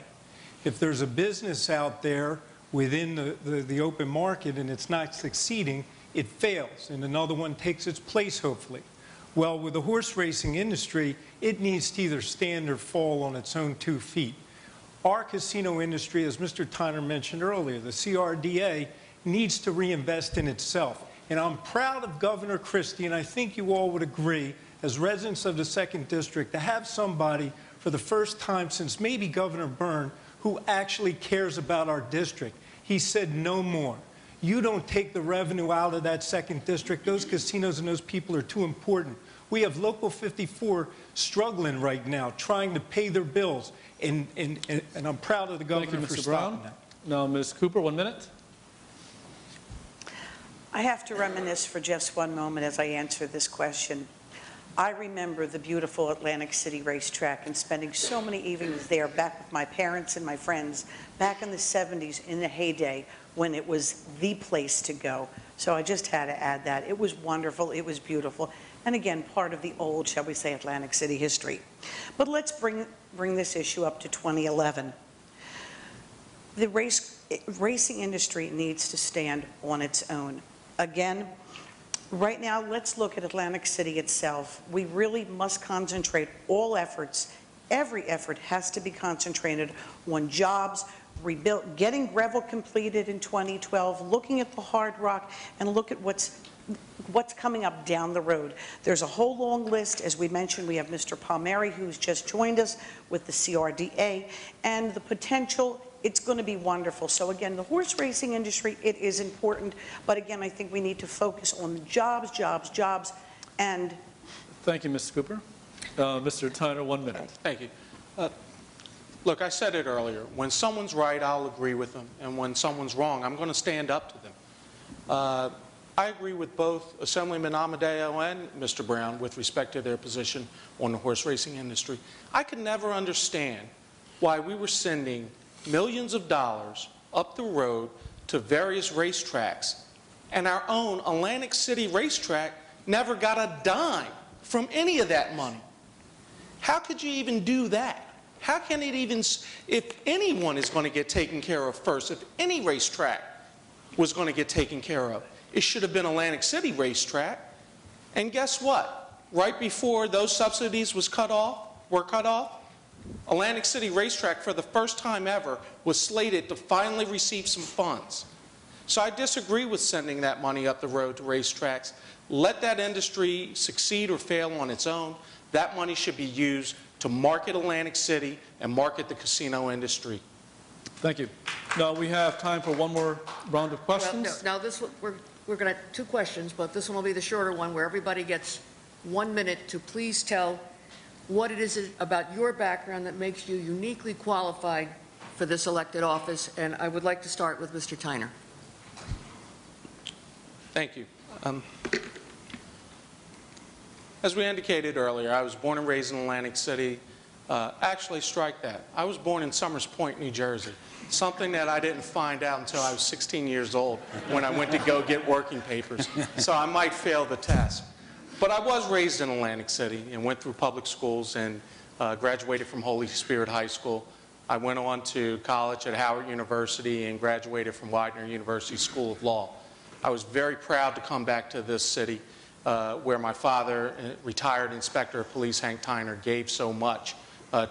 [SPEAKER 4] If there's a business out there within the open market and it's not succeeding, it fails, and another one takes its place, hopefully. Well, with the horse racing industry, it needs to either stand or fall on its own 2 feet. Our casino industry, as Mr. Tyner mentioned earlier, the CRDA, needs to reinvest in itself. And I'm proud of Governor Christie, and I think you all would agree, as residents of the 2nd District, to have somebody for the first time since maybe Governor Byrne who actually cares about our district. He said no more. You don't take the revenue out of that 2nd District. Those casinos and those people are too important. We have Local 54 struggling right now, trying to pay their bills, and I'm proud of the governor for stopping that.
[SPEAKER 3] Now, Ms. Cooper, 1 minute.
[SPEAKER 5] I have to reminisce for just one moment as I answer this question. I remember the beautiful Atlantic City racetrack and spending so many evenings there back with my parents and my friends back in the 70s in the heyday when it was the place to go. So I just had to add that. It was wonderful. It was beautiful. And again, part of the old, shall we say, Atlantic City history. But let's bring this issue up to 2011. The racing industry needs to stand on its own. Again, right now, let's look at Atlantic City itself. We really must concentrate all efforts. Every effort has to be concentrated on jobs, getting Greville completed in 2012, looking at the Hard Rock, and look at what's coming up down the road. There's a whole long list. As we mentioned, we have Mr. Palmieri, who's just joined us with the CRDA, and the potential. It's going to be wonderful. So again, the horse racing industry, it is important. But again, I think we need to focus on the jobs, jobs, jobs, and...
[SPEAKER 3] Thank you, Ms. Cooper. Mr. Tyner, 1 minute.
[SPEAKER 6] Thank you. Look, I said it earlier. When someone's right, I'll agree with them. And when someone's wrong, I'm going to stand up to them. I agree with both Assemblyman Amadeo and Mr. Brown with respect to their position on the horse racing industry. I could never understand why we were sending millions of dollars up the road to various racetracks, and our own Atlantic City racetrack never got a dime from any of that money. How could you even do that? How can it even, if anyone is going to get taken care of first, if any racetrack was going to get taken care of, it should have been Atlantic City racetrack. And guess what? Right before those subsidies were cut off, Atlantic City racetrack, for the first time ever, was slated to finally receive some funds. So I disagree with sending that money up the road to racetracks. Let that industry succeed or fail on its own. That money should be used to market Atlantic City and market the casino industry.
[SPEAKER 3] Thank you. Now we have time for one more round of questions.
[SPEAKER 7] Well, no, now this we're going to have 2 questions, but this one will be the shorter one where everybody gets 1 minute to please tell what it is about your background that makes you uniquely qualified for this elected office. And I would like to start with Mr. Tyner.
[SPEAKER 6] Thank you. As we indicated earlier, I was born and raised in Atlantic City. Actually, strike that. I was born in Summers Point, New Jersey, something that I didn't find out until I was 16 years old when I went to go get working papers. So I might fail the test. But I was raised in Atlantic City and went through public schools and graduated from Holy Spirit High School. I went on to college at Howard University and graduated from Widener University School of Law. I was very proud to come back to this city where my father, retired Inspector of Police Hank Tyner, gave so much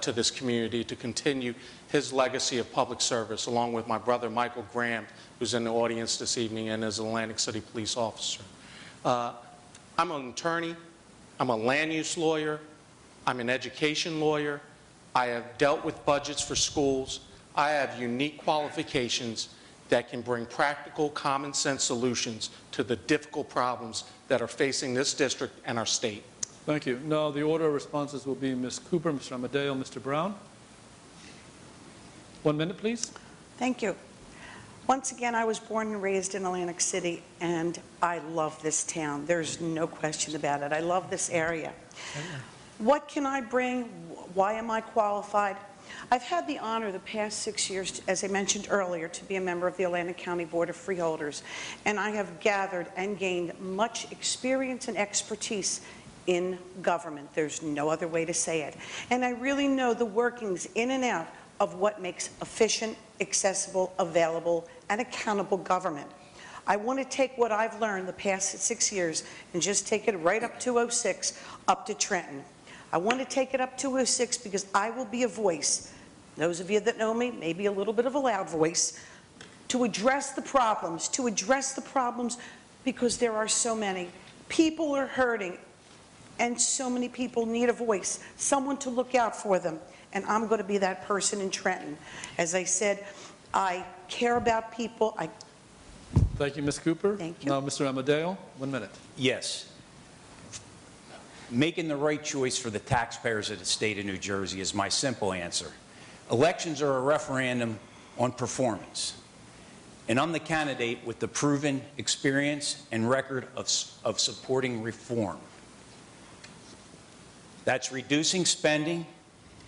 [SPEAKER 6] to this community to continue his legacy of public service, along with my brother Michael Graham, who's in the audience this evening and is an Atlantic City police officer. I'm an attorney, I'm a land use lawyer, I'm an education lawyer. I have dealt with budgets for schools. I have unique qualifications that can bring practical, common sense solutions to the difficult problems that are facing this district and our state.
[SPEAKER 3] Thank you. Now, the order of responses will be Ms. Cooper, Mr. Amadeo, Mr. Brown. 1 minute, please.
[SPEAKER 5] Thank you. Once again, I was born and raised in Atlantic City, and I love this town. There's no question about it. I love this area. What can I bring? Why am I qualified? I've had the honor the past 6 years, as I mentioned earlier, to be a member of the Atlantic County Board of Freeholders, and I have gathered and gained much experience and expertise in government. There's no other way to say it. And I really know the workings in and out of what makes efficient, accessible, available, and accountable government. I want to take what I've learned the past 6 years and just take it right up to 06, up to Trenton. I want to take it up to 06 because I will be a voice, those of you that know me, maybe a little bit of a loud voice, to address the problems, because there are so many. People are hurting, and so many people need a voice, someone to look out for them, and I'm going to be that person in Trenton. As I said, I care about people.
[SPEAKER 3] Thank you, Ms. Cooper.
[SPEAKER 5] Thank you.
[SPEAKER 3] Now, Mr. Amadeo, 1 minute.
[SPEAKER 1] Yes. Making the right choice for the taxpayers of the state of New Jersey is my simple answer. Elections are a referendum on performance. And I'm the candidate with the proven experience and record of supporting reform. That's reducing spending,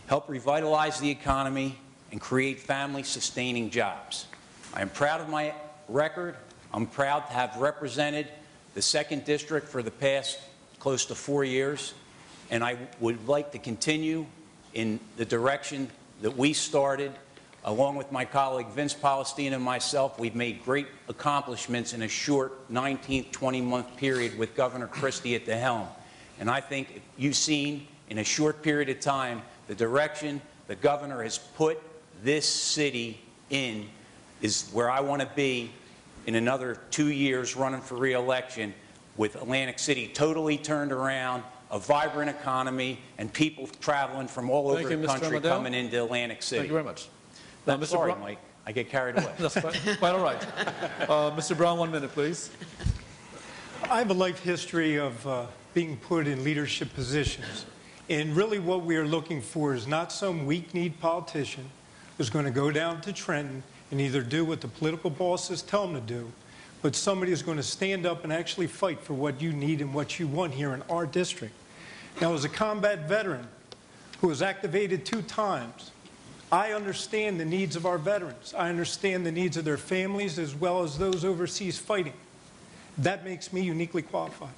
[SPEAKER 1] help revitalize the economy, and create family-sustaining jobs. I am proud of my record. I'm proud to have represented the 2nd District for the past close to 4 years, and I would like to continue in the direction that we started. Along with my colleague Vince Palestina and myself, we've made great accomplishments in a short 19th, 20-month period with Governor Christie at the helm. And I think you've seen in a short period of time the direction the governor has put this city in is where I want to be in another 2 years running for re-election, with Atlantic City totally turned around, a vibrant economy, and people traveling from all over the country coming into Atlantic City.
[SPEAKER 3] Thank you very much.
[SPEAKER 1] Now, sorry, Mike, I get carried away.
[SPEAKER 3] That's quite all right. Mr. Brown, 1 minute, please.
[SPEAKER 4] I have a life history of being put in leadership positions. And really what we are looking for is not some weak-kneed politician who's going to go down to Trenton and either do what the political bosses tell them to do, but somebody who's going to stand up and actually fight for what you need and what you want here in our district. Now, as a combat veteran who was activated 2 times, I understand the needs of our veterans. I understand the needs of their families as well as those overseas fighting. That makes me uniquely qualified.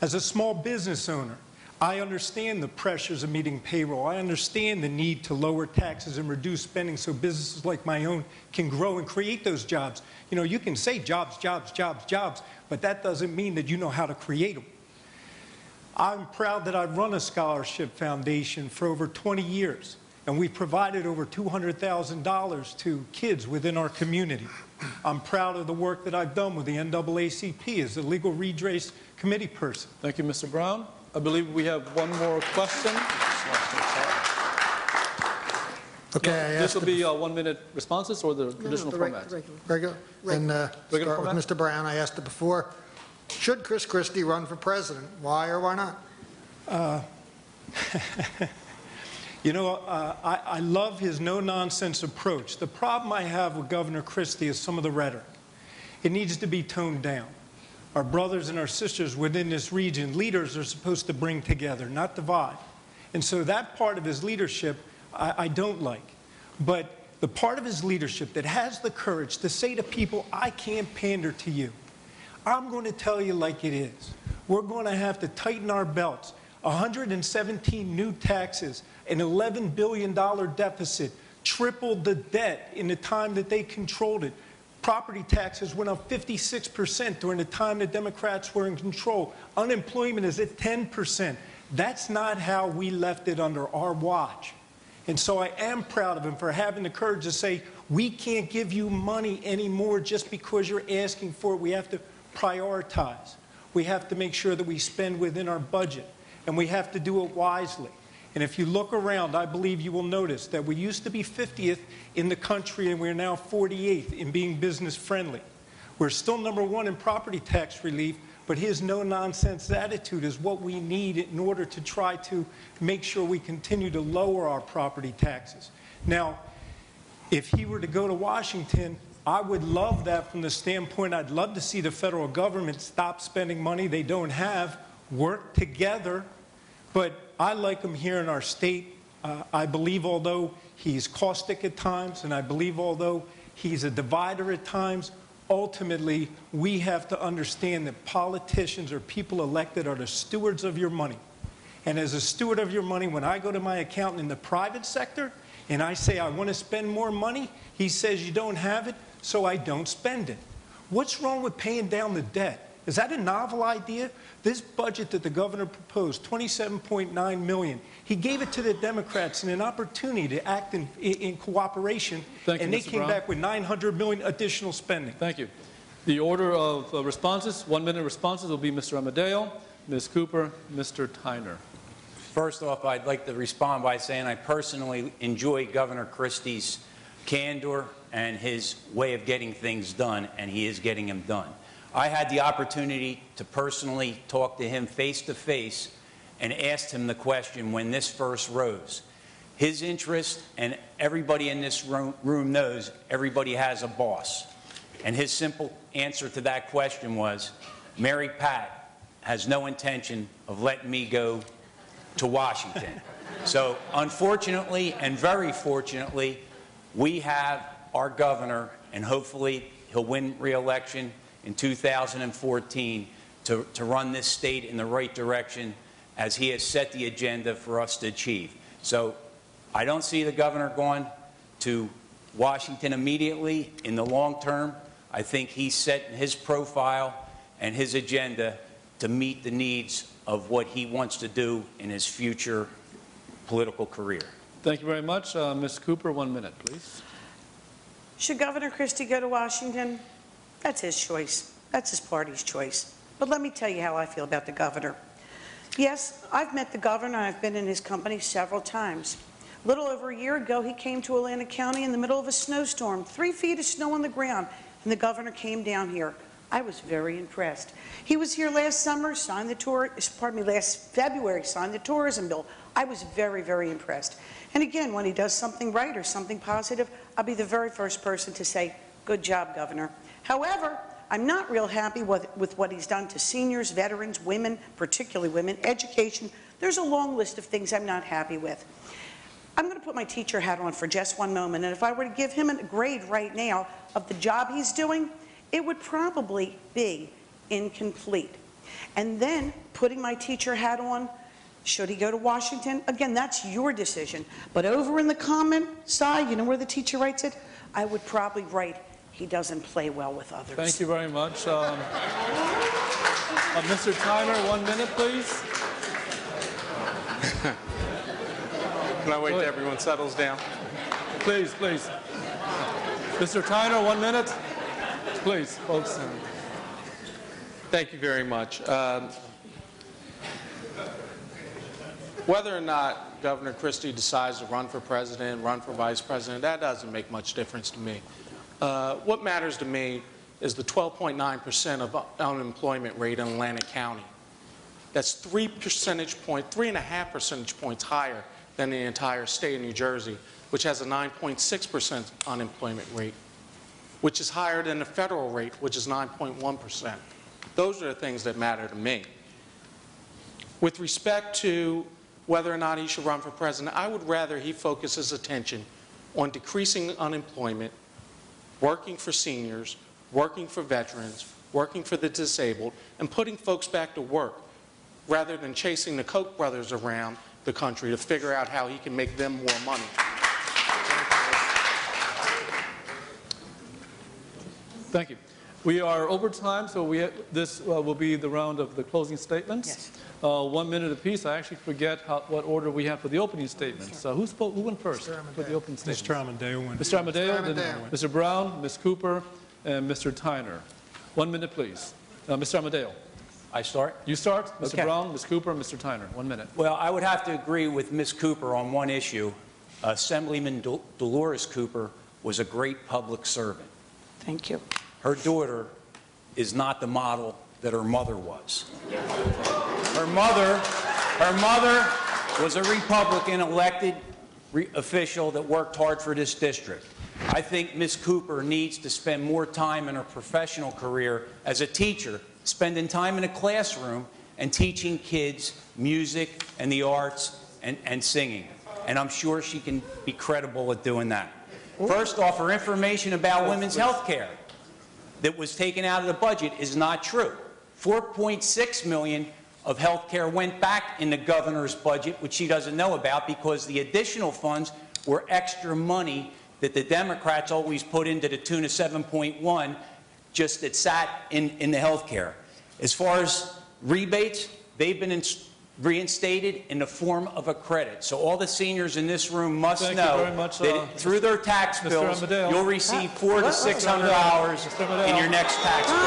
[SPEAKER 4] As a small business owner, I understand the pressures of meeting payroll. I understand the need to lower taxes and reduce spending so businesses like my own can grow and create those jobs. You know, you can say jobs, jobs, jobs, jobs, but that doesn't mean that you know how to create them. I'm proud that I've run a scholarship foundation for over 20 years, and we've provided over $200,000 to kids within our community. I'm proud of the work that I've done with the NAACP as the Legal Redress Committee person.
[SPEAKER 3] Thank you, Mr. Brown. I believe we have one more question.
[SPEAKER 2] Okay,
[SPEAKER 3] This will be 1 minute responses or the traditional format?
[SPEAKER 2] Regular. And start with
[SPEAKER 3] format?
[SPEAKER 2] Mr. Brown. I asked it before. Should Chris Christie run for president? Why or why not?
[SPEAKER 4] You know, I love his no-nonsense approach. The problem I have with Governor Christie is some of the rhetoric. It needs to be toned down. Our brothers and our sisters within this region, leaders are supposed to bring together, not divide. And so that part of his leadership I don't like. But the part of his leadership that has the courage to say to people, I can't pander to you. I'm going to tell you like it is. We're going to have to tighten our belts. 117 new taxes, an $11 billion deficit, tripled the debt in the time that they controlled it. Property taxes went up 56% during the time the Democrats were in control. Unemployment is at 10%. That's not how we left it under our watch. And so I am proud of him for having the courage to say, we can't give you money anymore just because you're asking for it. We have to prioritize. We have to make sure that we spend within our budget, and we have to do it wisely. And if you look around, I believe you will notice that we used to be 50th in the country, and we're now 48th in being business friendly. We're still #1 in property tax relief, but his no-nonsense attitude is what we need in order to try to make sure we continue to lower our property taxes. Now, if he were to go to Washington, I would love that from the standpoint, I'd love to see the federal government stop spending money they don't have, work together, but I like him here in our state. I believe although he's caustic at times, and I believe although he's a divider at times, ultimately, we have to understand that politicians or people elected are the stewards of your money. And as a steward of your money, when I go to my accountant in the private sector and I say I want to spend more money, he says you don't have it, so I don't spend it. What's wrong with paying down the debt? Is that a novel idea? This budget that the governor proposed, $27.9 million, he gave it to the Democrats in an opportunity to act in cooperation, and they came back with $900 million additional spending.
[SPEAKER 3] Thank you. The order of responses, 1-minute responses, will be Mr. Amadeo, Ms. Cooper, Mr. Tyner.
[SPEAKER 1] First off, I'd like to respond by saying I personally enjoy Governor Christie's candor and his way of getting things done, and he is getting them done. I had the opportunity to personally talk to him face-to-face and asked him the question when this first rose. His interest, and everybody in this room knows, everybody has a boss. And his simple answer to that question was, Mary Pat has no intention of letting me go to Washington. So unfortunately, and very fortunately, we have our governor, and hopefully he'll win re-election in 2014 to run this state in the right direction as he has set the agenda for us to achieve. So I don't see the governor going to Washington immediately. In the long term, I think he's setting his profile and his agenda to meet the needs of what he wants to do in his future political career.
[SPEAKER 3] Thank you very much. Ms. Cooper, 1 minute, please.
[SPEAKER 5] Should Governor Christie go to Washington? That's his choice. That's his party's choice. But let me tell you how I feel about the governor. Yes, I've met the governor. I've been in his company several times. A little over a year ago, he came to Atlantic County in the middle of a snowstorm, 3 feet of snow on the ground, and the governor came down here. I was very impressed. He was here last summer, signed the last February, signed the tourism bill. I was very, very impressed. And again, when he does something right or something positive, I'll be the very first person to say, good job, Governor. However, I'm not real happy with what he's done to seniors, veterans, women, particularly women, education. There's a long list of things I'm not happy with. I'm going to put my teacher hat on for just 1 moment, and if I were to give him a grade right now of the job he's doing, it would probably be incomplete. And then putting my teacher hat on, should he go to Washington? Again, that's your decision. But over in the comment side, you know where the teacher writes it? I would probably write, he doesn't play well with others.
[SPEAKER 3] Thank you very much. Mr. Tyner, 1 minute, please.
[SPEAKER 6] Can I wait till everyone settles down?
[SPEAKER 3] Please, please. Mr. Tyner, 1 minute. Please, folks.
[SPEAKER 6] Thank you very much. Whether or not Governor Christie decides to run for president, run for vice president, that doesn't make much difference to me. What matters to me is the 12.9% of unemployment rate in Atlantic County. That's 3.5 percentage points higher than the entire state of New Jersey, which has a 9.6% unemployment rate, which is higher than the federal rate, which is 9.1%. Those are the things that matter to me. With respect to whether or not he should run for president, I would rather he focus his attention on decreasing unemployment, working for seniors, working for veterans, working for the disabled, and putting folks back to work, rather than chasing the Koch brothers around the country to figure out how he can make them more money.
[SPEAKER 3] Thank you. We are over time, so this will be the round of the closing statements.
[SPEAKER 5] Yes.
[SPEAKER 3] 1 minute apiece. I actually forget what order we have for the opening statements. Who went first for the opening statements?
[SPEAKER 4] Mr. Amadeo went.
[SPEAKER 3] Mr. Amadeo,
[SPEAKER 2] Mr.
[SPEAKER 3] then
[SPEAKER 2] Amadeo.
[SPEAKER 3] Mr. Brown, Ms. Cooper, and Mr. Tyner. 1 minute, please. Mr. Amadeo.
[SPEAKER 1] I start?
[SPEAKER 3] You start, Mr.
[SPEAKER 1] Okay.
[SPEAKER 3] Brown, Ms. Cooper, and Mr. Tyner. 1 minute.
[SPEAKER 1] Well, I would have to agree with Ms. Cooper on one issue. Assemblyman Dolores Cooper was a great public servant.
[SPEAKER 5] Thank you.
[SPEAKER 1] Her daughter is not the model that her mother was. Her mother was a Republican elected official that worked hard for this district. I think Ms. Cooper needs to spend more time in her professional career as a teacher, spending time in a classroom and teaching kids music and the arts and singing. And I'm sure she can be credible at doing that. First off, her information about women's health care that was taken out of the budget is not true. $4.6 million of health care went back in the governor's budget, which she doesn't know about, because the additional funds were extra money that the Democrats always put into the tune of 7.1 just that sat in the health care. As far as rebates, they've been reinstated in the form of a credit. So all the seniors in this room must know that through their tax bills, you'll receive $400 to $600 in your next tax bill.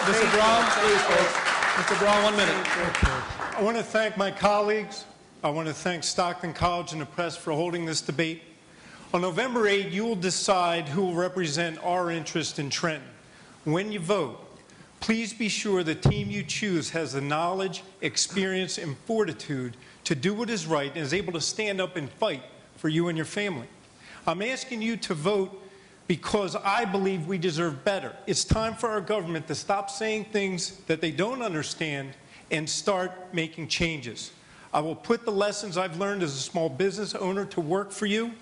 [SPEAKER 3] Mr. Brown, please, folks. Mr. Brown, 1 minute.
[SPEAKER 4] I want to thank my colleagues. I want to thank Stockton College and the press for holding this debate. On November 8, you will decide who will represent our interest in Trenton. When you vote, please be sure the team you choose has the knowledge, experience, and fortitude to do what is right and is able to stand up and fight for you and your family. I'm asking you to vote because I believe we deserve better. It's time for our government to stop saying things that they don't understand and start making changes. I will put the lessons I've learned as a small business owner to work for you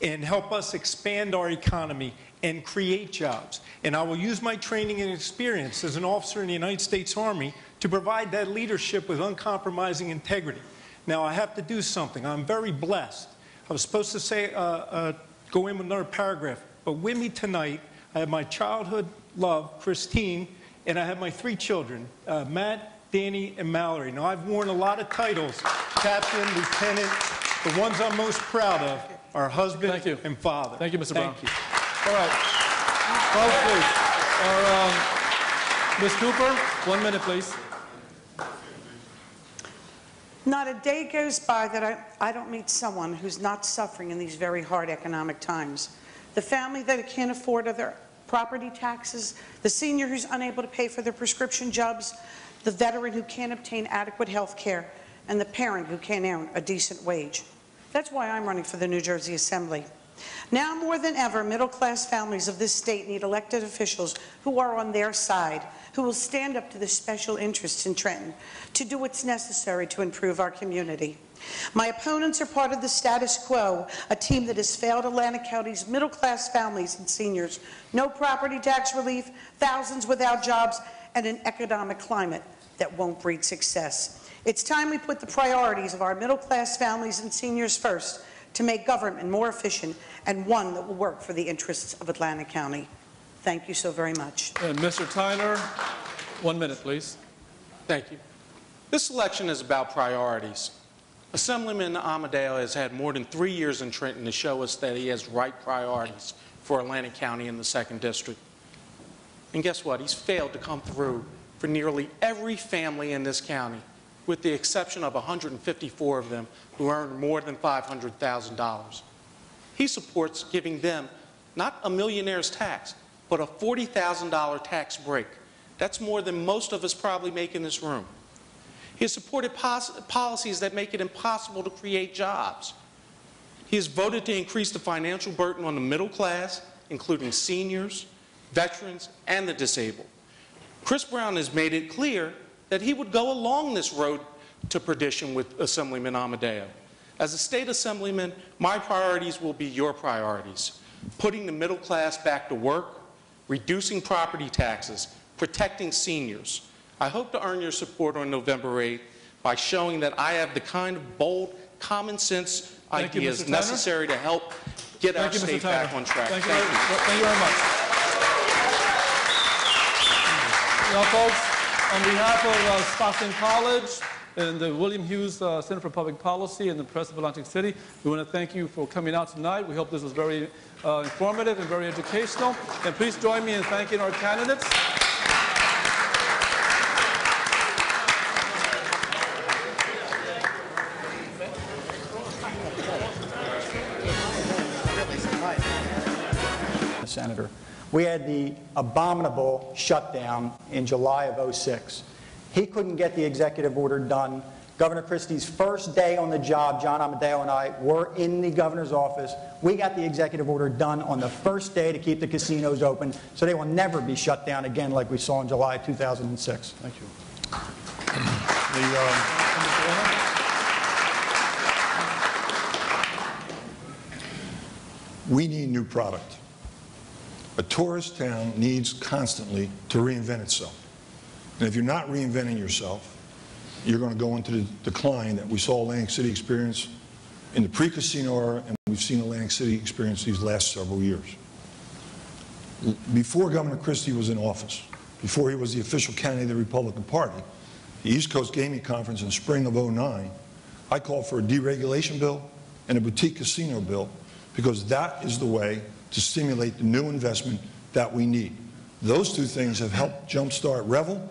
[SPEAKER 4] and help us expand our economy and create jobs. And I will use my training and experience as an officer in the United States Army to provide that leadership with uncompromising integrity. Now, I have to do something. I'm very blessed. I was supposed to say, go in with another paragraph, but with me tonight, I have my childhood love, Christine, and I have my 3 children, Matt, Danny, and Mallory. Now, I've worn a lot of titles, captain, lieutenant. The ones I'm most proud of are husband and father.
[SPEAKER 3] Thank you, Mr. Brown.
[SPEAKER 4] Thank you.
[SPEAKER 3] All right. Folks, please. Ms. Cooper, 1 minute, please.
[SPEAKER 5] Not a day goes by that I don't meet someone who's not suffering in these very hard economic times. The family that can't afford their property taxes, the senior who's unable to pay for their prescription jobs, the veteran who can't obtain adequate health care, and the parent who can't earn a decent wage. That's why I'm running for the New Jersey Assembly. Now more than ever, middle-class families of this state need elected officials who are on their side, who will stand up to the special interests in Trenton to do what's necessary to improve our community. My opponents are part of the status quo, a team that has failed Atlantic County's middle-class families and seniors. No property tax relief, thousands without jobs, and an economic climate that won't breed success. It's time we put the priorities of our middle-class families and seniors first to make government more efficient and one that will work for the interests of Atlantic County. Thank you so very much.
[SPEAKER 3] And Mr. Tyner, 1 minute, please.
[SPEAKER 6] Thank you. This election is about priorities. Assemblyman Amadeo has had more than 3 years in Trenton to show us that he has right priorities for Atlantic County in the 2nd District. And guess what? He's failed to come through for nearly every family in this county, with the exception of 154 of them who earn more than $500,000. He supports giving them not a millionaire's tax, but a $40,000 tax break. That's more than most of us probably make in this room. He has supported policies that make it impossible to create jobs. He has voted to increase the financial burden on the middle class, including seniors, veterans, and the disabled. Chris Brown has made it clear that he would go along this road to perdition with Assemblyman Amadeo. As a state assemblyman, my priorities will be your priorities: putting the middle class back to work, reducing property taxes, protecting seniors. I hope to earn your support on November 8th by showing that I have the kind of bold, common sense ideas necessary to help get our state back on track.
[SPEAKER 3] Thank you very much. Now, folks, on behalf of Stockton College and the William Hughes Center for Public Policy and the Press of Atlantic City, we want to thank you for coming out tonight. We hope this was very informative and very educational. And please join me in thanking our candidates.
[SPEAKER 8] we had the abominable shutdown in July of '06. He couldn't get the executive order done. Governor Christie's first day on the job, John Amadeo and I were in the governor's office. We got the executive order done on the first day to keep the casinos open, so they will never be shut down again like we saw in July 2006.
[SPEAKER 3] Thank you.
[SPEAKER 9] We need new product. A tourist town needs constantly to reinvent itself. And if you're not reinventing yourself, you're going to go into the decline that we saw Atlantic City experience in the pre-casino era, and we've seen Atlantic City experience these last several years. Before Governor Christie was in office, before he was the official candidate of the Republican Party, the East Coast Gaming Conference in spring of '09, I called for a deregulation bill and a boutique casino bill, because that is the way to stimulate the new investment that we need. Those two things have helped jumpstart Revel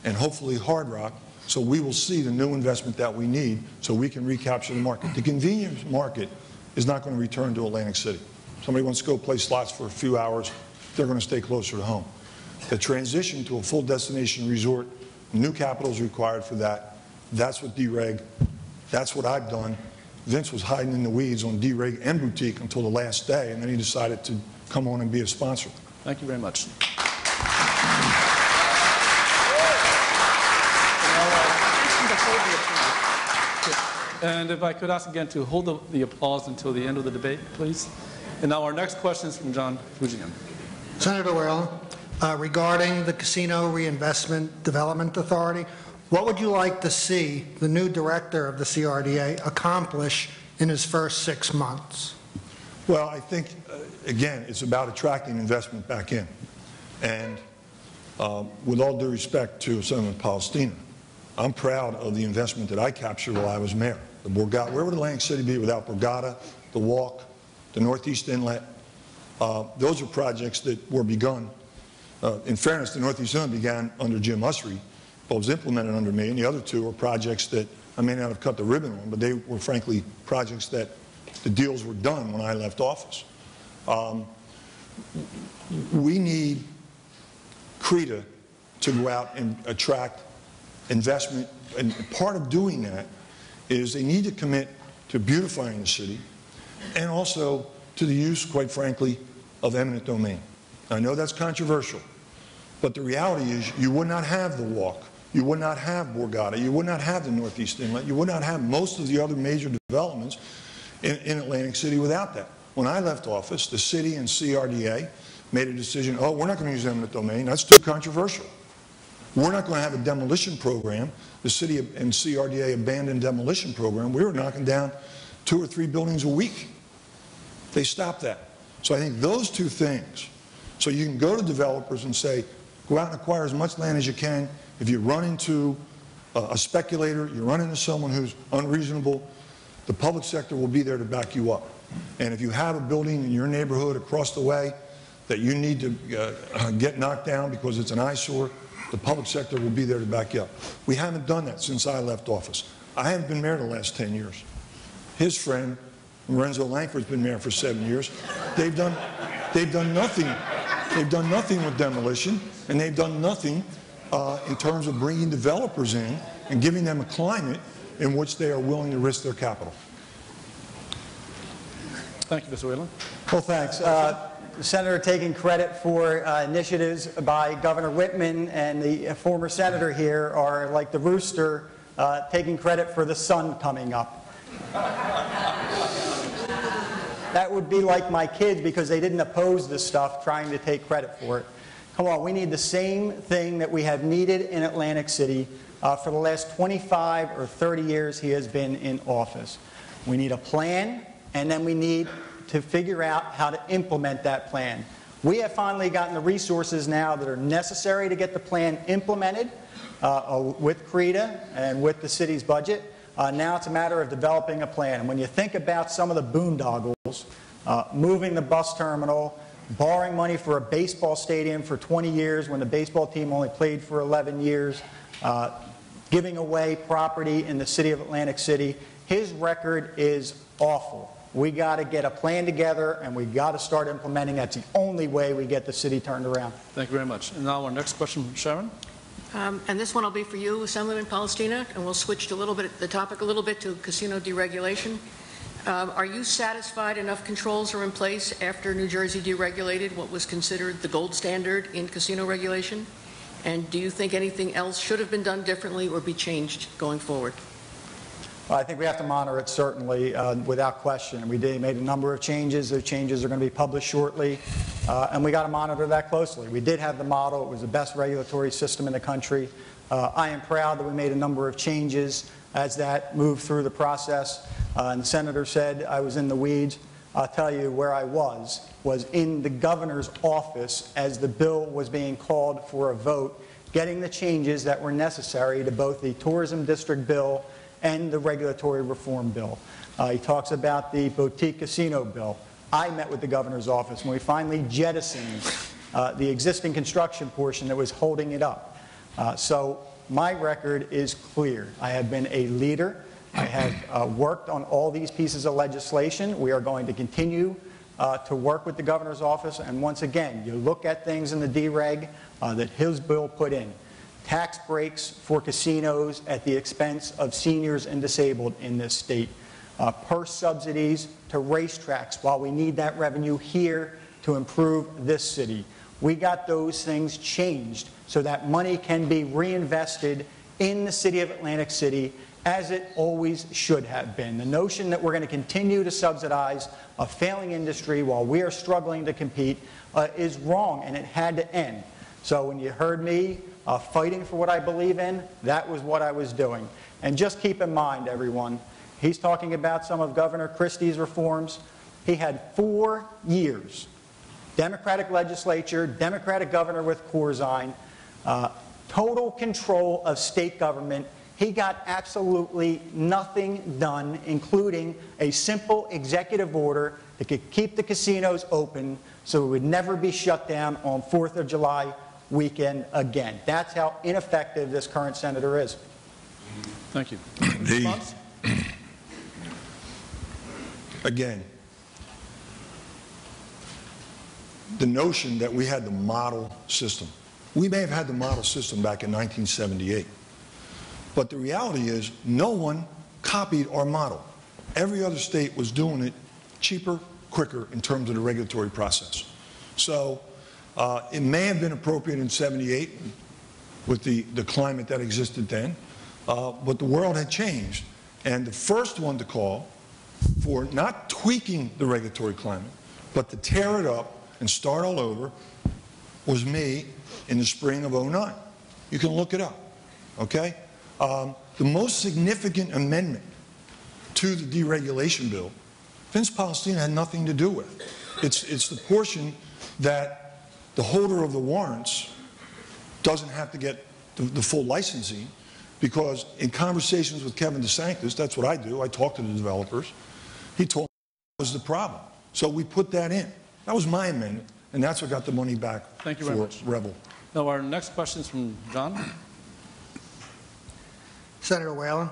[SPEAKER 9] and hopefully Hard Rock, so we will see the new investment that we need so we can recapture the market. The convenience market is not going to return to Atlantic City. Somebody wants to go play slots for a few hours, they're going to stay closer to home. The transition to a full destination resort, new capital is required for that. That's what dereg, that's what I've done. Vince was hiding in the weeds on dereg and boutique until the last day, and then he decided to come on and be a sponsor.
[SPEAKER 3] Thank you very much. And if I could ask again to hold the applause until the end of the debate, please. And now our next question is from John Fujian.
[SPEAKER 2] Senator Whalen, regarding the Casino Reinvestment Development Authority, what would you like to see the new director of the CRDA accomplish in his first 6 months?
[SPEAKER 9] Well, I think, again, it's about attracting investment back in. And with all due respect to Senator Palestina, I'm proud of the investment that I captured while I was mayor. The Borgata, where would Atlantic City be without Borgata, the Walk, the Northeast Inlet? Those are projects that were begun. In fairness, the Northeast Inlet began under Jim Usry, but was implemented under me, and the other two are projects that I may not have cut the ribbon on, but they were frankly projects that the deals were done when I left office. We need CRETA to go out and attract investment, and part of doing that is they need to commit to beautifying the city and also to the use, quite frankly, of eminent domain. I know that's controversial, but the reality is you would not have the Walk, you would not have Borgata, you would not have the Northeast Inlet, you would not have most of the other major developments in Atlantic City without that. When I left office, the city and CRDA made a decision, oh, we're not going to use eminent domain, that's too controversial. We're not going to have a demolition program. The city and CRDA abandoned demolition program. We were knocking down 2 or 3 buildings a week. They stopped that. So I think those two things, so you can go to developers and say, go out and acquire as much land as you can. If you run into a speculator, you run into someone who's unreasonable, the public sector will be there to back you up. And if you have a building in your neighborhood across the way that you need to get knocked down because it's an eyesore, the public sector will be there to back you up. We haven't done that since I left office. I haven't been mayor the last 10 years. His friend, Lorenzo Langford's been mayor for 7 years. They've done nothing. They've done nothing with demolition, and they've done nothing in terms of bringing developers in and giving them a climate in which they are willing to risk their capital.
[SPEAKER 3] Thank you, Mr. Whalen.
[SPEAKER 8] Well, thanks. The senator taking credit for initiatives by Governor Whitman and the former senator here are like the rooster taking credit for the sun coming up. That would be like my kids because they didn't oppose this stuff trying to take credit for it. Come on, we need the same thing that we have needed in Atlantic City for the last 25 or 30 years he has been in office. We need a plan, and then we need to figure out how to implement that plan. We have finally gotten the resources now that are necessary to get the plan implemented with CRETA and with the city's budget. Now it's a matter of developing a plan. And when you think about some of the boondoggles, moving the bus terminal, borrowing money for a baseball stadium for 20 years when the baseball team only played for 11 years, giving away property in the city of Atlantic City, his record is awful. We got to get a plan together, and we got to start implementing. That's the only way we get the city turned around.
[SPEAKER 3] Thank you very much. And now our next question from Sharon.
[SPEAKER 7] And this one will be for you, Assemblyman Palestina, and we'll switch to the topic a little bit to casino deregulation. Are you satisfied enough controls are in place after New Jersey deregulated what was considered the gold standard in casino regulation? And do you think anything else should have been done differently or be changed going forward?
[SPEAKER 8] Well, I think we have to monitor it, certainly, without question. We made a number of changes. Those changes are going to be published shortly, and we got to monitor that closely. We did have the model. It was the best regulatory system in the country. I am proud that we made a number of changes as that moved through the process. And the senator said I was in the weeds. I'll tell you where I was in the governor's office as the bill was being called for a vote, getting the changes that were necessary to both the tourism district bill and the regulatory reform bill. He talks about the boutique casino bill. I met with the governor's office when we finally jettisoned the existing construction portion that was holding it up. So my record is clear. I have been a leader. I have worked on all these pieces of legislation. We are going to continue to work with the governor's office. And once again, you look at things in the dereg that his bill put in. Tax breaks for casinos at the expense of seniors and disabled in this state. Purse subsidies to racetracks while we need that revenue here to improve this city. We got those things changed so that money can be reinvested in the city of Atlantic City as it always should have been. The notion that we're going to continue to subsidize a failing industry while we are struggling to compete is wrong, and it had to end. So when you heard me fighting for what I believe in, that was what I was doing. And just keep in mind, everyone, he's talking about some of Governor Christie's reforms. He had 4 years. Democratic legislature, Democratic governor with Corzine, total control of state government. He got absolutely nothing done, including a simple executive order that could keep the casinos open so it would never be shut down on 4th of July weekend again. That's how ineffective this current senator is.
[SPEAKER 3] Thank you.
[SPEAKER 9] Again, the notion that we had the model system. We may have had the model system back in 1978, but the reality is no one copied our model. Every other state was doing it cheaper, quicker in terms of the regulatory process. So it may have been appropriate in 78 with the climate that existed then, but the world had changed. And the first one to call for not tweaking the regulatory climate, but to tear it up and start all over was me in the spring of '09. You can look it up, okay? The most significant amendment to the deregulation bill, Vince Palestina had nothing to do with. It's the portion that the holder of the warrants doesn't have to get the full licensing, because in conversations with Kevin DeSantis, that's what I do, I talk to the developers, he told me that was the problem. So we put that in. That was my amendment, and that's what got the money back
[SPEAKER 3] Thank you very
[SPEAKER 9] for
[SPEAKER 3] much.
[SPEAKER 9] Rebel.
[SPEAKER 3] Now our next question is from John.
[SPEAKER 2] Senator Whalen,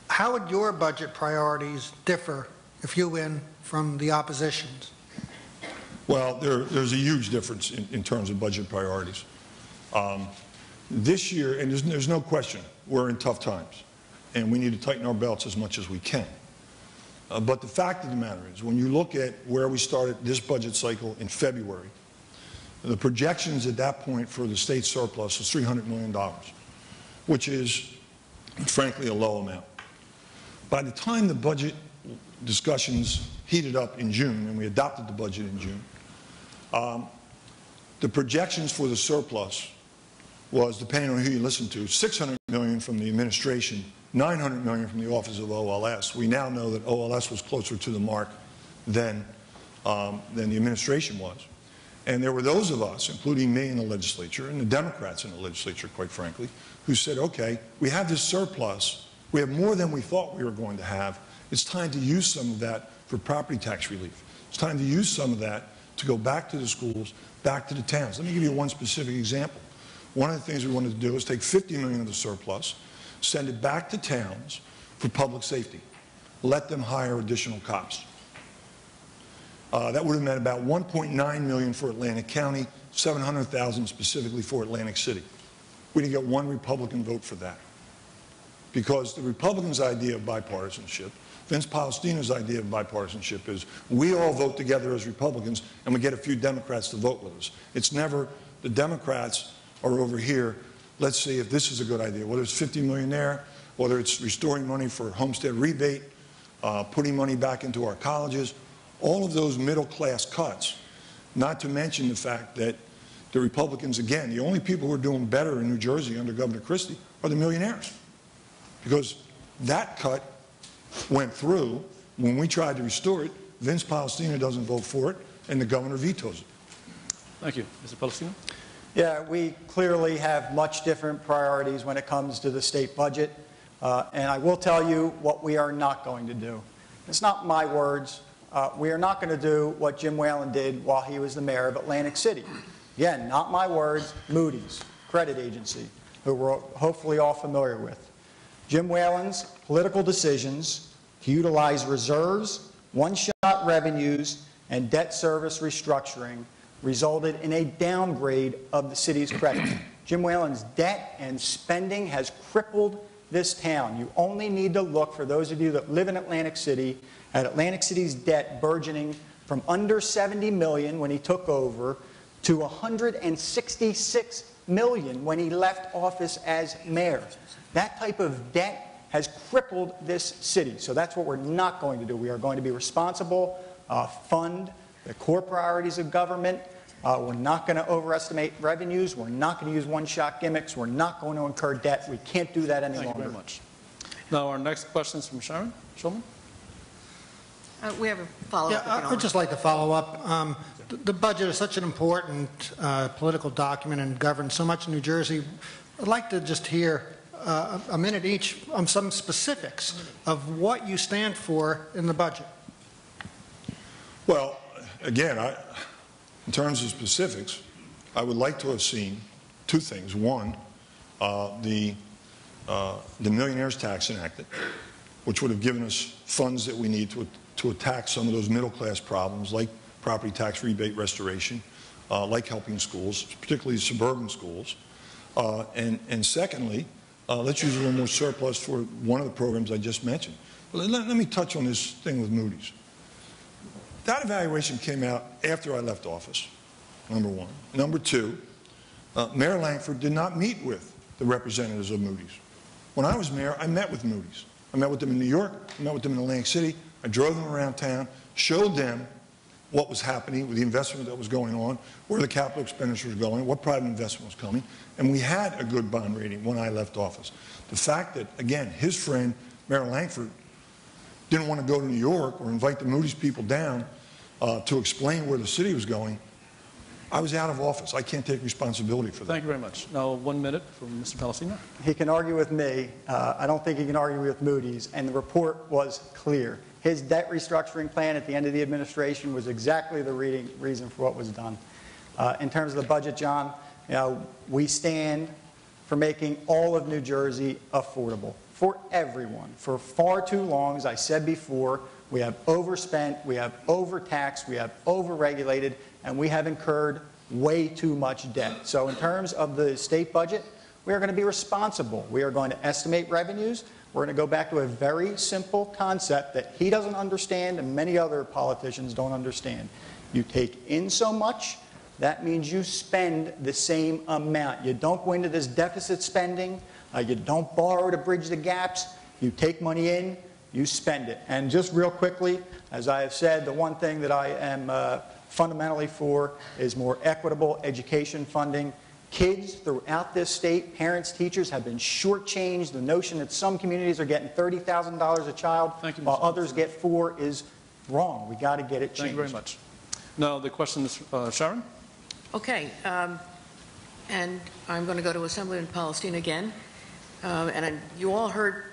[SPEAKER 2] how would your budget priorities differ if you win from the opposition's?
[SPEAKER 9] Well, there's a huge difference in terms of budget priorities. This year, and there's no question, we're in tough times, and we need to tighten our belts as much as we can. But the fact of the matter is, when you look at where we started this budget cycle in February, the projections at that point for the state surplus was $300 million, which is, frankly, a low amount. By the time the budget discussions heated up in June, and we adopted the budget in June, the projections for the surplus was, depending on who you listen to, $600 million from the administration, $900 million from the Office of OLS. We now know that OLS was closer to the mark than the administration was. And there were those of us, including me in the legislature, and the Democrats in the legislature, quite frankly, who said, okay, we have this surplus. We have more than we thought we were going to have. It's time to use some of that for property tax relief. It's time to use some of that to go back to the schools, back to the towns. Let me give you one specific example. One of the things we wanted to do is take $50 million of the surplus, send it back to towns for public safety. Let them hire additional cops. That would have meant about $1.9 million for Atlantic County, $700,000 specifically for Atlantic City. We didn't get one Republican vote for that. Because the Republicans' idea of bipartisanship, Vince Palestina's idea of bipartisanship is we all vote together as Republicans and we get a few Democrats to vote with us. It's never the Democrats are over here, let's see if this is a good idea, whether it's $50 million there, whether it's restoring money for homestead rebate, putting money back into our colleges, all of those middle-class cuts, not to mention the fact that the Republicans, again, the only people who are doing better in New Jersey under Governor Christie are the millionaires. Because that cut went through. When we tried to restore it, Vince Palestina doesn't vote for it, and the governor vetoes it.
[SPEAKER 3] Thank you. Mr. Palestina?
[SPEAKER 8] Yeah, we clearly have much different priorities when it comes to the state budget. And I will tell you what we are not going to do. It's not my words. We are not going to do what Jim Whalen did while he was the mayor of Atlantic City. Again, not my words, Moody's, credit agency, who we're hopefully all familiar with. Jim Whalen's political decisions to utilize reserves, one-shot revenues, and debt service restructuring resulted in a downgrade of the city's credit. Jim Whalen's debt and spending has crippled this town. You only need to look, for those of you that live in Atlantic City, at Atlantic City's debt burgeoning from under $70 million when he took over to $166 million when he left office as mayor. That type of debt has crippled this city. So that's what we're not going to do. We are going to be responsible, fund the core priorities of government. We're not going to overestimate revenues. We're not going to use one-shot gimmicks. We're not going to incur debt. We can't do that any longer.
[SPEAKER 3] Thank you very much. Now our next question is from Sharon Schulman.
[SPEAKER 7] We have a follow-up.
[SPEAKER 2] Yeah, I would just like to follow up. The budget is such an important political document and governs so much in New Jersey. I'd like to just hear a minute each on some specifics of what you stand for in the budget.
[SPEAKER 9] Well, again, in terms of specifics, I would like to have seen two things. One, the millionaire's tax enacted, which would have given us funds that we need to attack some of those middle-class problems, like property tax rebate restoration, like helping schools, particularly suburban schools. And secondly, let's use a little more surplus for one of the programs I just mentioned. But let me touch on this thing with Moody's. That evaluation came out after I left office, number one. Number two, Mayor Langford did not meet with the representatives of Moody's. When I was mayor, I met with Moody's. I met with them in New York, I met with them in Atlantic City, I drove them around town, showed them what was happening with the investment that was going on, where the capital expenditure was going, what private investment was coming, and we had a good bond rating when I left office. The fact that, again, his friend, Mayor Langford, didn't want to go to New York or invite the Moody's people down to explain where the city was going, I was out of office. I can't take responsibility for that.
[SPEAKER 3] Thank you very much. Now 1 minute from Mr. Palestina.
[SPEAKER 8] He can argue with me. I don't think he can argue with Moody's, and the report was clear. His debt restructuring plan at the end of the administration was exactly the reason for what was done. In terms of the budget, John, we stand for making all of New Jersey affordable for everyone. For far too long, as I said before, we have overspent, we have overtaxed, we have overregulated, and we have incurred way too much debt. So in terms of the state budget, we are going to be responsible. We are going to estimate revenues. We're going to go back to a very simple concept that he doesn't understand and many other politicians don't understand. You take in so much, that means you spend the same amount. You don't go into this deficit spending. You don't borrow to bridge the gaps. You take money in, you spend it. And just real quickly, as I have said, the one thing that I am fundamentally for is more equitable education funding. Kids throughout this state, parents, teachers have been shortchanged. The notion that some communities are getting $30,000 a child while others get $4 is wrong. We got to get it changed.
[SPEAKER 3] Thank you very much. Now the question is Sharon.
[SPEAKER 7] Okay, and I'm going to go to Assemblyman Palestine again. You all heard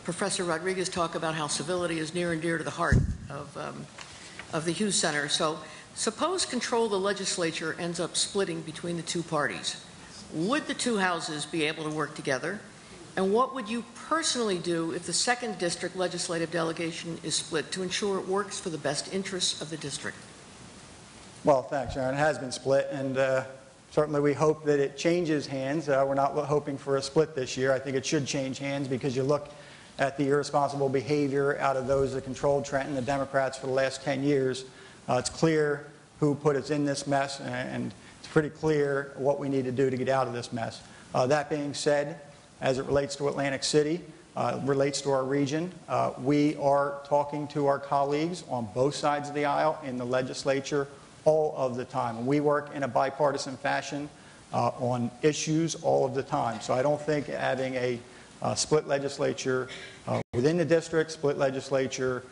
[SPEAKER 7] Professor Rodriguez talk about how civility is near and dear to the heart of the Hughes Center. So suppose control of the legislature ends up splitting between the two parties. Would the two houses be able to work together? And what would you personally do if the 2nd District legislative delegation is split to ensure it works for the best interests of the district?
[SPEAKER 8] Well, thanks, Sharon. It has been split, and certainly we hope that it changes hands. We're not hoping for a split this year. I think it should change hands because you look at the irresponsible behavior out of those that controlled Trenton, the Democrats, for the last 10 years. It's clear who put us in this mess, and it's pretty clear what we need to do to get out of this mess. That being said, as it relates to Atlantic City, relates to our region, we are talking to our colleagues on both sides of the aisle in the legislature all of the time. We work in a bipartisan fashion on issues all of the time. So I don't think having a split legislature within the district, split legislature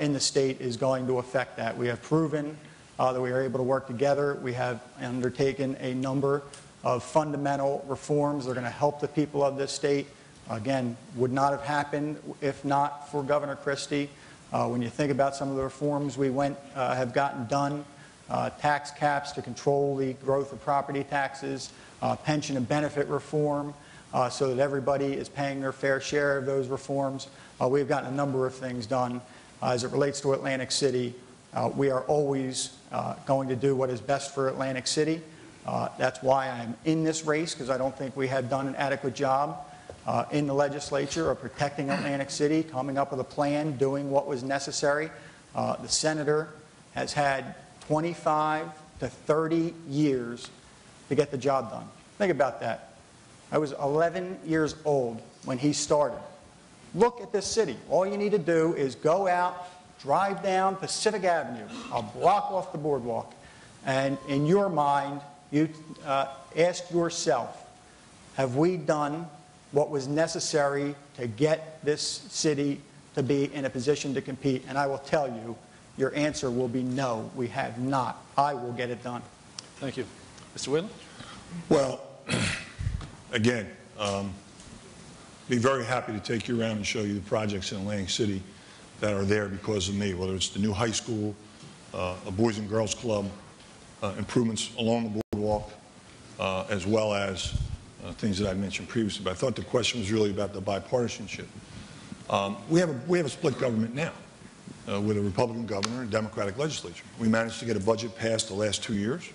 [SPEAKER 8] in the state is going to affect that. We have proven that we are able to work together. We have undertaken a number of fundamental reforms that are going to help the people of this state. Again, would not have happened if not for Governor Christie. When you think about some of the reforms we have gotten done, tax caps to control the growth of property taxes, pension and benefit reform, so that everybody is paying their fair share of those reforms. We've gotten a number of things done. As it relates to Atlantic City, we are always going to do what is best for Atlantic City. That's why I'm in this race, because I don't think we have done an adequate job in the legislature of protecting Atlantic City, coming up with a plan, doing what was necessary. The senator has had 25 to 30 years to get the job done. Think about that. I was 11 years old when he started. Look at this city. All you need to do is go out, drive down Pacific Avenue, a block off the boardwalk, and in your mind, you ask yourself, have we done what was necessary to get this city to be in a position to compete? And I will tell you, your answer will be no, we have not. I will get it done.
[SPEAKER 3] Thank you. Mr. Whalen?
[SPEAKER 9] Well, again, be very happy to take you around and show you the projects in Atlantic City that are there because of me, whether it's the new high school, a Boys and Girls Club, improvements along the boardwalk, as well as things that I mentioned previously. But I thought the question was really about the bipartisanship. We have a split government now with a Republican governor and Democratic legislature. We managed to get a budget passed the last 2 years.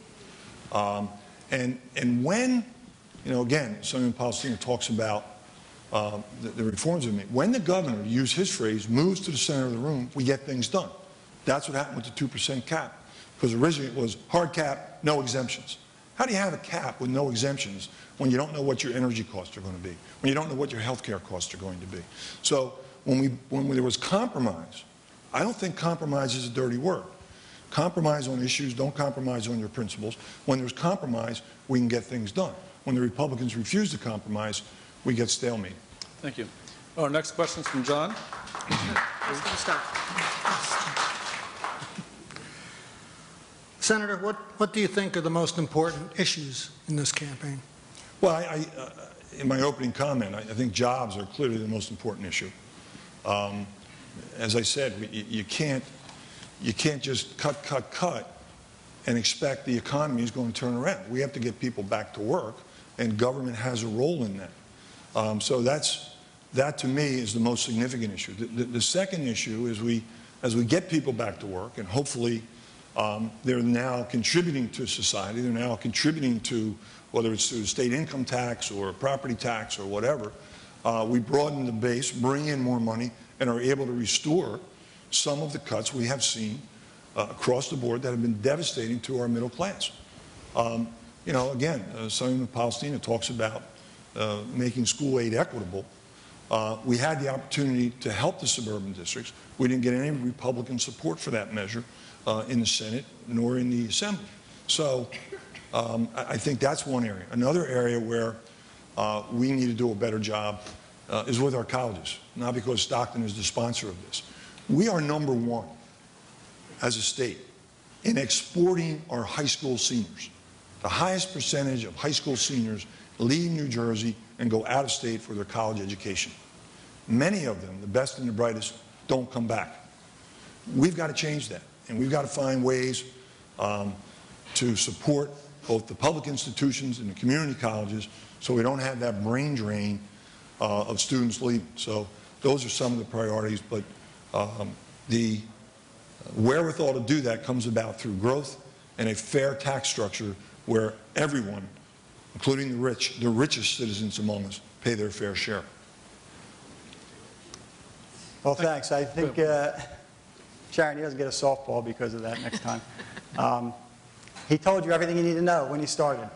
[SPEAKER 9] And when, you know, again, Senator Palestina talks about the reforms we made. When the governor, to use his phrase, moves to the center of the room, we get things done. That's what happened with the 2% cap. Because originally it was hard cap, no exemptions. How do you have a cap with no exemptions when you don't know what your energy costs are going to be, when you don't know what your health care costs are going to be? So when there was compromise, I don't think compromise is a dirty word. Compromise on issues, don't compromise on your principles. When there's compromise, we can get things done. When the Republicans refuse to compromise, we get stalemate.
[SPEAKER 3] Thank you. Our next question is from John.
[SPEAKER 2] Senator, what do you think are the most important issues in this campaign?
[SPEAKER 9] Well, in my opening comment, I think jobs are clearly the most important issue. As I said, you can't just cut, and expect the economy is going to turn around. We have to get people back to work, and government has a role in that. So that to me is the most significant issue. The second issue is as we get people back to work, and hopefully they're now contributing to society, they're now contributing to, whether it's through state income tax or property tax or whatever, we broaden the base, bring in more money, and are able to restore some of the cuts we have seen across the board that have been devastating to our middle class. You know, again, Senator Palestina talks about making school aid equitable. We had the opportunity to help the suburban districts. We didn't get any Republican support for that measure in the Senate nor in the Assembly. So I think that's one area. Another area where we need to do a better job is with our colleges, not because Stockton is the sponsor of this. We are #1 as a state in exporting our high school seniors. The highest percentage of high school seniors leave New Jersey and go out of state for their college education. Many of them, the best and the brightest, don't come back. We've got to change that, and we've got to find ways to support both the public institutions and the community colleges so we don't have that brain drain of students leaving. So those are some of the priorities, but the wherewithal to do that comes about through growth and a fair tax structure where everyone, including the rich, the richest citizens among us, pay their fair share.
[SPEAKER 8] Well, thanks. I think, Sharon, he doesn't get a softball because of that next time. He told you everything you need to know when he started.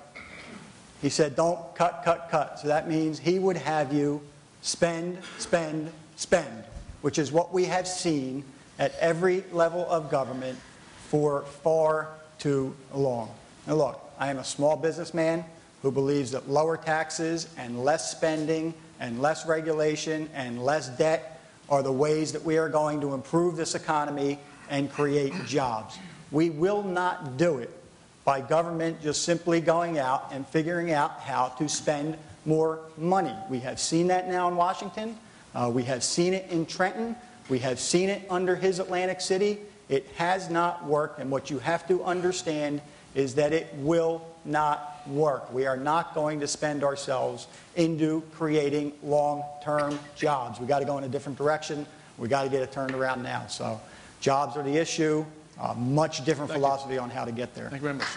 [SPEAKER 8] He said, don't cut, cut, cut. So that means he would have you spend, spend, spend, which is what we have seen at every level of government for far too long. Now look, I am a small businessman who believes that lower taxes and less spending and less regulation and less debt are the ways that we are going to improve this economy and create jobs. We will not do it by government just simply going out and figuring out how to spend more money. We have seen that now in Washington. We have seen it in Trenton. We have seen it under his Atlantic City. It has not worked, and what you have to understand is that it will not work. We are not going to spend ourselves into creating long-term jobs. We've got to go in a different direction. We've got to get it turned around now. So jobs are the issue. Much different philosophy on how to get there.
[SPEAKER 3] Thank you very much.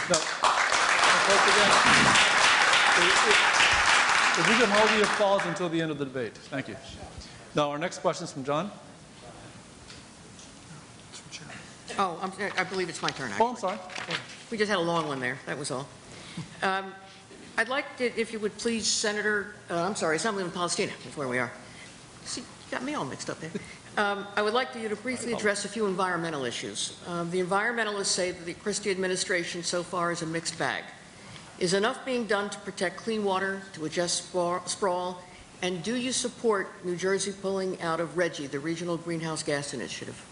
[SPEAKER 3] Now, folks, again, if we can hold the applause until the end of the debate. Thank you. Now, our next question is from John.
[SPEAKER 7] Oh, I believe it's my turn, actually.
[SPEAKER 3] Oh, I'm sorry.
[SPEAKER 7] We just had a long one there, that was all. I'd like to, if you would please, Senator, Assemblyman Palestina, is where we are. See, you got me all mixed up there. I would like you to briefly address a few environmental issues. The environmentalists say that the Christie administration so far is a mixed bag. Is enough being done to protect clean water, to address sprawl, and do you support New Jersey pulling out of RGGI, the Regional Greenhouse Gas Initiative?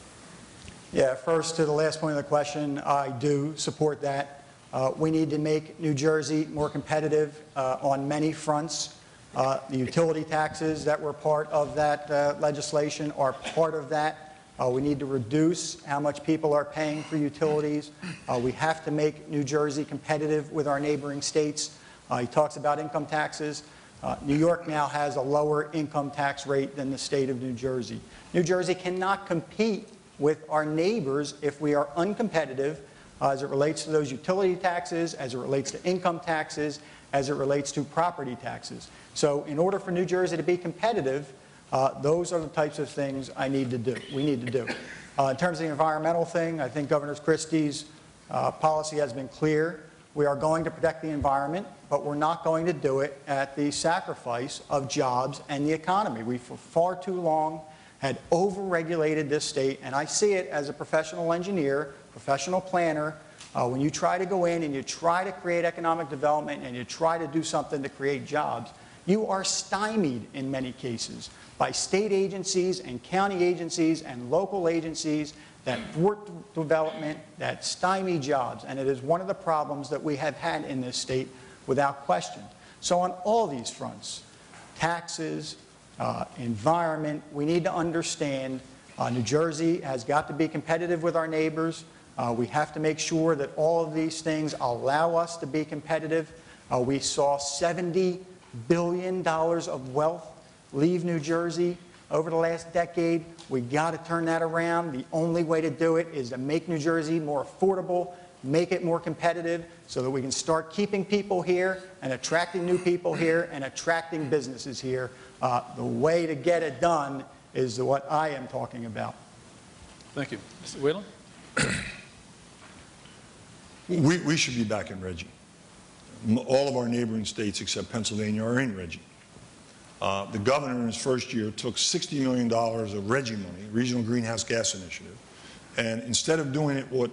[SPEAKER 8] Yeah, first to the last point of the question, I do support that. We need to make New Jersey more competitive on many fronts. The utility taxes that were part of that legislation are part of that. We need to reduce how much people are paying for utilities. We have to make New Jersey competitive with our neighboring states. He talks about income taxes. New York now has a lower income tax rate than the state of New Jersey. New Jersey cannot compete with our neighbors if we are uncompetitive as it relates to those utility taxes, as it relates to income taxes, as it relates to property taxes. So in order for New Jersey to be competitive, those are the types of things we need to do. In terms of the environmental thing, I think Governor Christie's policy has been clear. We are going to protect the environment, but we're not going to do it at the sacrifice of jobs and the economy. We, for far too long, had over-regulated this state, and I see it as a professional engineer, professional planner. When you try to go in and you try to create economic development and you try to do something to create jobs, you are stymied in many cases by state agencies and county agencies and local agencies that thwart development, that stymie jobs, and it is one of the problems that we have had in this state without question. So on all these fronts, taxes, environment, we need to understand New Jersey has got to be competitive with our neighbors. We have to make sure that all of these things allow us to be competitive. We saw $70 billion of wealth leave New Jersey over the last decade. We got to turn that around. The only way to do it is to make New Jersey more affordable, make it more competitive so that we can start keeping people here and attracting new people here and attracting businesses here. The way to get it done is what I am talking about.
[SPEAKER 3] Thank you. Mr. Whalen?
[SPEAKER 9] We should be back in RGGI. All of our neighboring states except Pennsylvania are in RGGI. The governor in his first year took $60 million of RGGI money, Regional Greenhouse Gas Initiative, and instead of doing it what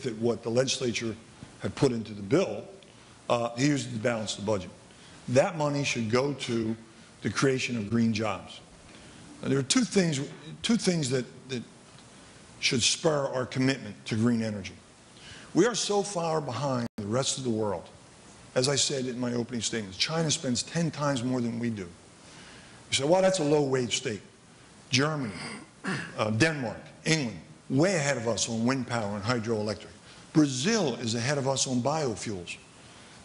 [SPEAKER 9] the legislature had put into the bill, he used it to balance the budget. That money should go to the creation of green jobs. Now, there are two things that should spur our commitment to green energy. We are so far behind the rest of the world. As I said in my opening statement, China spends 10 times more than we do. You say, well, that's a low-wage state. Germany, Denmark, England, way ahead of us on wind power and hydroelectric. Brazil is ahead of us on biofuels.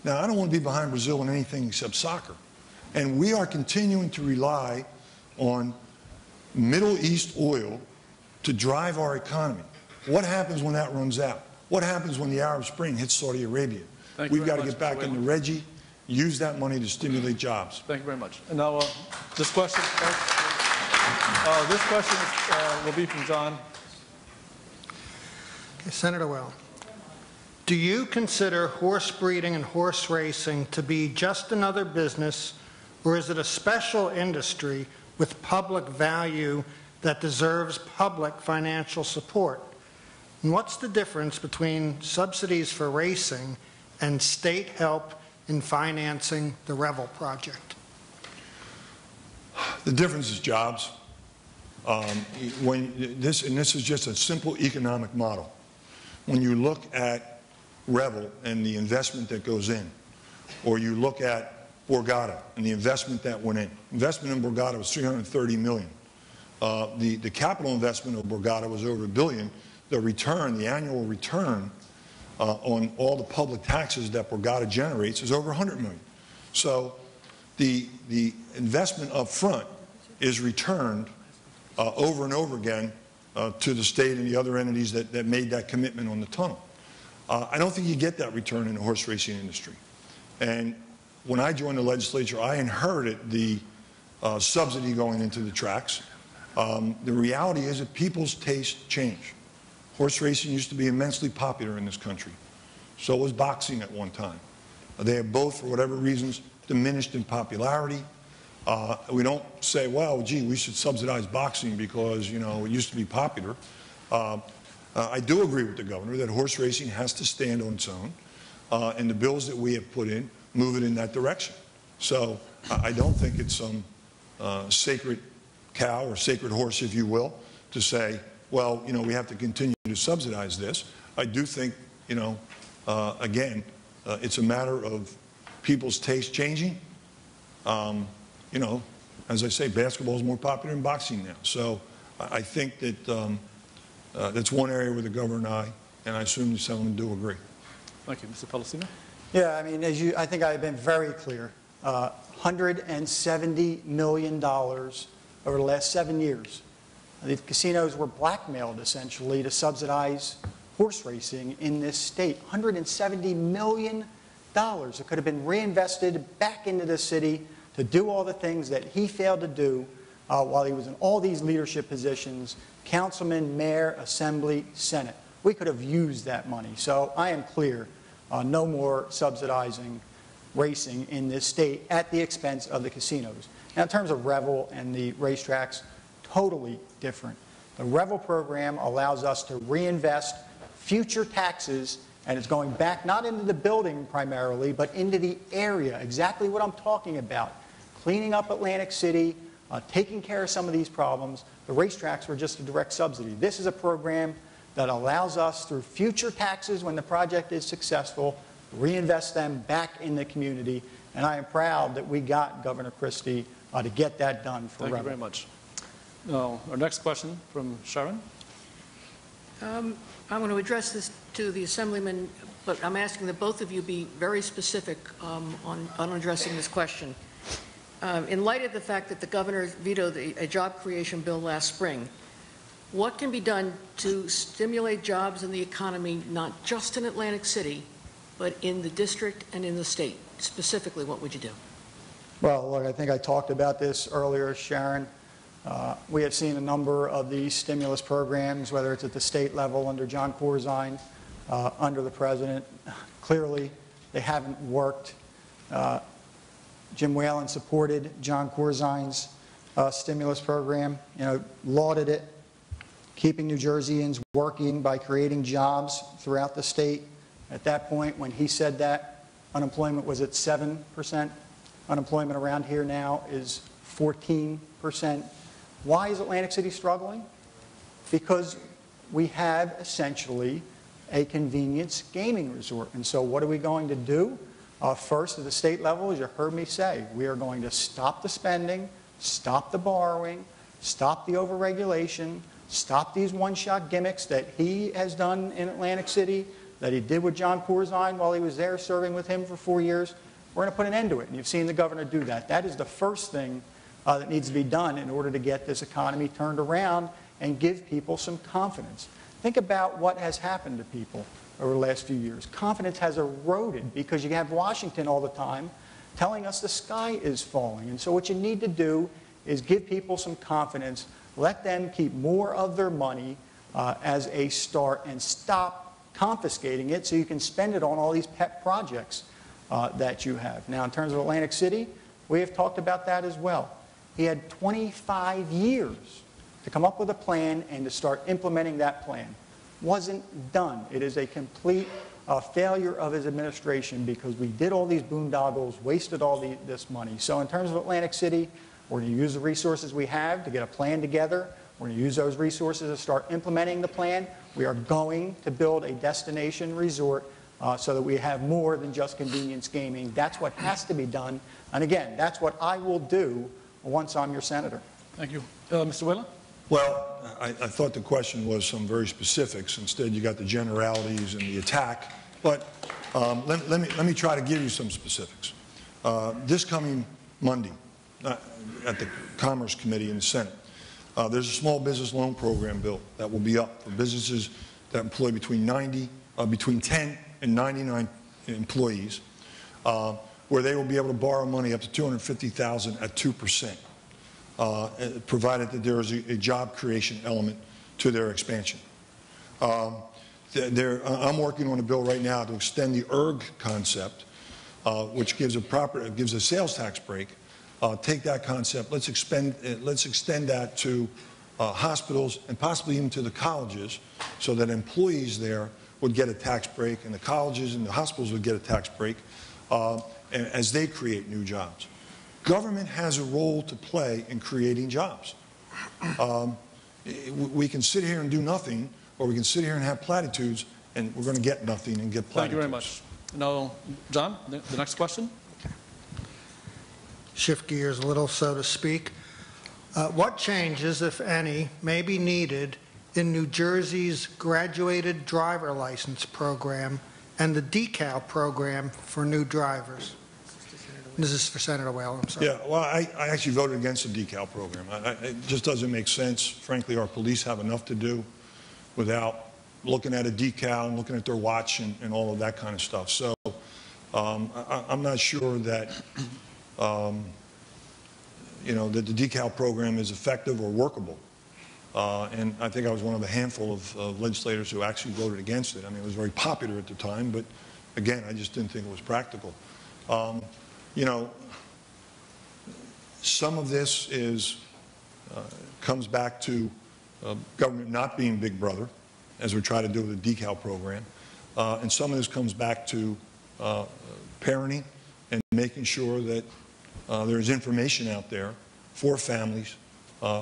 [SPEAKER 9] Now, I don't want to be behind Brazil in anything except soccer. And we are continuing to rely on Middle East oil to drive our economy. What happens when that runs out? What happens when the Arab Spring hits Saudi Arabia? We've got to get back into Reggie, use that money to stimulate jobs.
[SPEAKER 3] Thank you very much. And now this question, will be from John.
[SPEAKER 2] Senator Well, do you consider horse breeding and horse racing to be just another business, or is it a special industry with public value that deserves public financial support? And what's the difference between subsidies for racing and state help in financing the Revel project?
[SPEAKER 9] The difference is jobs. This is just a simple economic model. When you look at Revel and the investment that goes in, or you look at Borgata and the investment that went in, investment in Borgata was $330 million. The capital investment of Borgata was over $1 billion. The return, the annual return on all the public taxes that Borgata generates is over $100 million. So the investment up front is returned over and over again to the state and the other entities that made that commitment on the tunnel. I don't think you get that return in the horse racing industry. And when I joined the legislature, I inherited the subsidy going into the tracks. The reality is that people's tastes change. Horse racing used to be immensely popular in this country. So was boxing at one time. They have both, for whatever reasons, diminished in popularity. We don't say, well, gee, we should subsidize boxing because, you know, it used to be popular. I do agree with the governor that horse racing has to stand on its own, and the bills that we have put in move it in that direction. So I don't think it's some sacred cow or sacred horse, if you will, to say, well, you know, we have to continue to subsidize this. I do think, you know, again, it's a matter of people's taste changing. You know, as I say, basketball is more popular than boxing now. So I think that that's one area where the governor and I assume the Assemblyman do agree.
[SPEAKER 3] Thank you. Mr. Pellicino?
[SPEAKER 8] Yeah, I mean, I think I've been very clear. $170 million over the last 7 years. The casinos were blackmailed, essentially, to subsidize horse racing in this state. $170 million. It could have been reinvested back into the city to do all the things that he failed to do while he was in all these leadership positions, councilman, mayor, assembly, senate. We could have used that money. So I am clear, no more subsidizing racing in this state at the expense of the casinos. Now, in terms of Revel and the racetracks, totally different. The Revel program allows us to reinvest future taxes, and it's going back not into the building primarily, but into the area, exactly what I'm talking about. Cleaning up Atlantic City, taking care of some of these problems. The racetracks were just a direct subsidy. This is a program that allows us, through future taxes when the project is successful, reinvest them back in the community. And I am proud that we got Governor Christie to get that done for Revel.
[SPEAKER 3] Thank you very much. Now, our next question from Sharon.
[SPEAKER 7] I'm going to address this to the Assemblyman, but I'm asking that both of you be very specific on addressing this question. In light of the fact that the governor vetoed a job creation bill last spring, what can be done to stimulate jobs in the economy, not just in Atlantic City, but in the district and in the state? Specifically, what would you do?
[SPEAKER 8] Well, look, I think I talked about this earlier, Sharon. We have seen a number of these stimulus programs, whether it's at the state level under John Corzine, under the president. Clearly, they haven't worked. Jim Whalen supported John Corzine's stimulus program, lauded it, keeping New Jerseyans working by creating jobs throughout the state. At that point, when he said that, unemployment was at 7%. Unemployment around here now is 14%. Why is Atlantic City struggling? Because we have essentially a convenience gaming resort. And so what are we going to do? First, at the state level, as you heard me say, we are going to stop the spending, stop the borrowing, stop the overregulation, stop these one-shot gimmicks that he has done in Atlantic City, that he did with John Corzine while he was there serving with him for 4 years. We're going to put an end to it, and you've seen the governor do that. That is the first thing that needs to be done in order to get this economy turned around and give people some confidence. Think about what has happened to people over the last few years. Confidence has eroded because you have Washington all the time telling us the sky is falling. And so what you need to do is give people some confidence, let them keep more of their money as a start, and stop confiscating it so you can spend it on all these pet projects that you have. Now, in terms of Atlantic City, we have talked about that as well. He had 25 years to come up with a plan and to start implementing that plan. Wasn't done. It is a complete failure of his administration because we did all these boondoggles, wasted all this money. So in terms of Atlantic City, we're going to use the resources we have to get a plan together. We're going to use those resources to start implementing the plan. We are going to build a destination resort so that we have more than just convenience gaming. That's what has to be done. And again, that's what I will do once I'm your senator.
[SPEAKER 3] Thank you. Mr. Wheeler?
[SPEAKER 9] Well, I thought the question was some very specifics. Instead, you got the generalities and the attack. But let me try to give you some specifics. This coming Monday, at the Commerce Committee in the Senate, there's a small business loan program bill that will be up for businesses that employ between 10 and 99 employees, where they will be able to borrow money up to $250,000 at 2%. Provided that there is a job creation element to their expansion. I'm working on a bill right now to extend the ERG concept, which gives a sales tax break. Take that concept, let's extend that to hospitals and possibly even to the colleges, so that employees there would get a tax break, and the colleges and the hospitals would get a tax break as they create new jobs. Government has a role to play in creating jobs. We can sit here and do nothing, or we can sit here and have platitudes, and we're going to get nothing and get platitudes.
[SPEAKER 3] Thank you very much. Now, John, the next question.
[SPEAKER 2] Shift gears a little, so to speak. What changes, if any, may be needed in New Jersey's graduated driver license program and the decal program for new drivers? This is for Senator Whalen, I'm sorry.
[SPEAKER 9] Yeah, well, I actually voted against the decal program. It just doesn't make sense. Frankly, our police have enough to do without looking at a decal and looking at their watch and all of that kind of stuff. So I'm not sure that, that the decal program is effective or workable. And I think I was one of a handful of legislators who actually voted against it. I mean, it was very popular at the time, but again, I just didn't think it was practical. Some of this comes back to government not being Big Brother, as we try to do with the decal program. And some of this comes back to parenting and making sure that there's information out there for families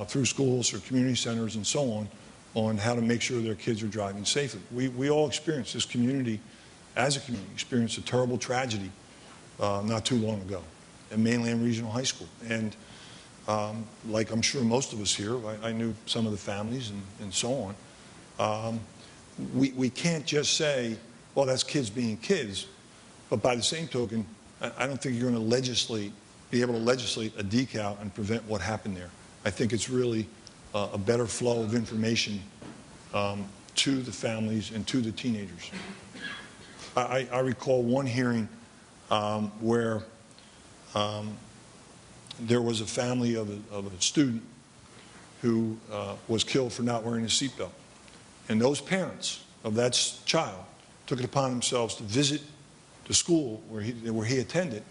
[SPEAKER 9] through schools or community centers and so on how to make sure their kids are driving safely. We all experienced, this community, as a community, experienced a terrible tragedy not too long ago at Mainland Regional High School. And like I'm sure most of us here, I knew some of the families and so on. We can't just say, well, that's kids being kids, but by the same token, I don't think you're going to be able to legislate a decal and prevent what happened there. I think it's really a better flow of information to the families and to the teenagers. I recall one hearing where there was a family of a student who was killed for not wearing a seatbelt. And those parents of that child took it upon themselves to visit the school where he attended,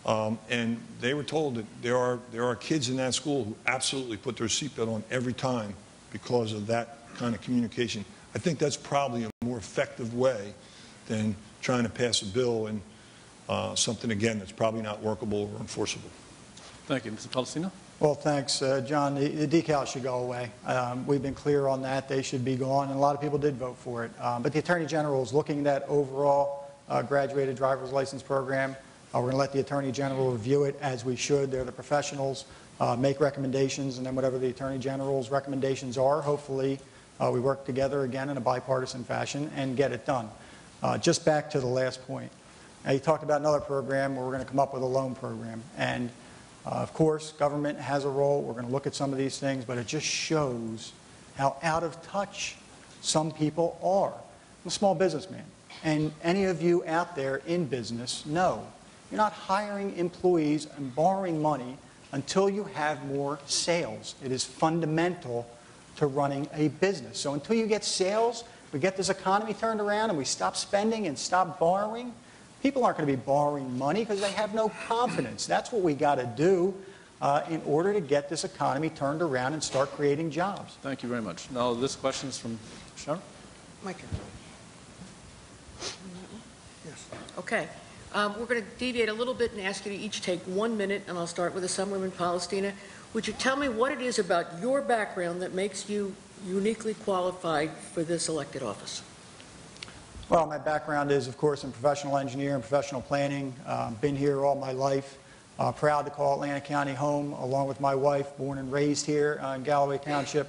[SPEAKER 9] and they were told that there are kids in that school who absolutely put their seatbelt on every time because of that kind of communication. I think that's probably a more effective way than trying to pass a bill and something, again, that's probably not workable or enforceable.
[SPEAKER 3] Thank you. Mr. Palestina?
[SPEAKER 8] Well, thanks, John. The decals should go away. We've been clear on that. They should be gone, and a lot of people did vote for it. But the Attorney General is looking at that overall graduated driver's license program. We're going to let the Attorney General review it, as we should. They're the professionals, make recommendations, and then whatever the Attorney General's recommendations are, hopefully we work together again in a bipartisan fashion and get it done. Just back to the last point. Now, you talked about another program where we're going to come up with a loan program. And of course, government has a role. We're going to look at some of these things, but it just shows how out of touch Some people are. I'm a small businessman. And any of you out there in business know you're not hiring employees and borrowing money until you have more sales. It is fundamental to running a business. So until you get sales, we get this economy turned around and we stop spending and stop borrowing, people aren't going to be borrowing money because they have no confidence. That's what we got to do in order to get this economy turned around and start creating jobs.
[SPEAKER 3] Thank you very much. Now, this question is from Sharon.
[SPEAKER 7] Mike. Yes. Okay. We're going to deviate a little bit and ask you to each take 1 minute, and I'll start with Assemblyman Palestina. Would you tell me what it is about your background that makes you uniquely qualified for this elected office?
[SPEAKER 8] Well, my background is, of course, in professional engineering and professional planning. Been here all my life. Proud to call Atlantic County home, along with my wife, born and raised here in Galloway Township.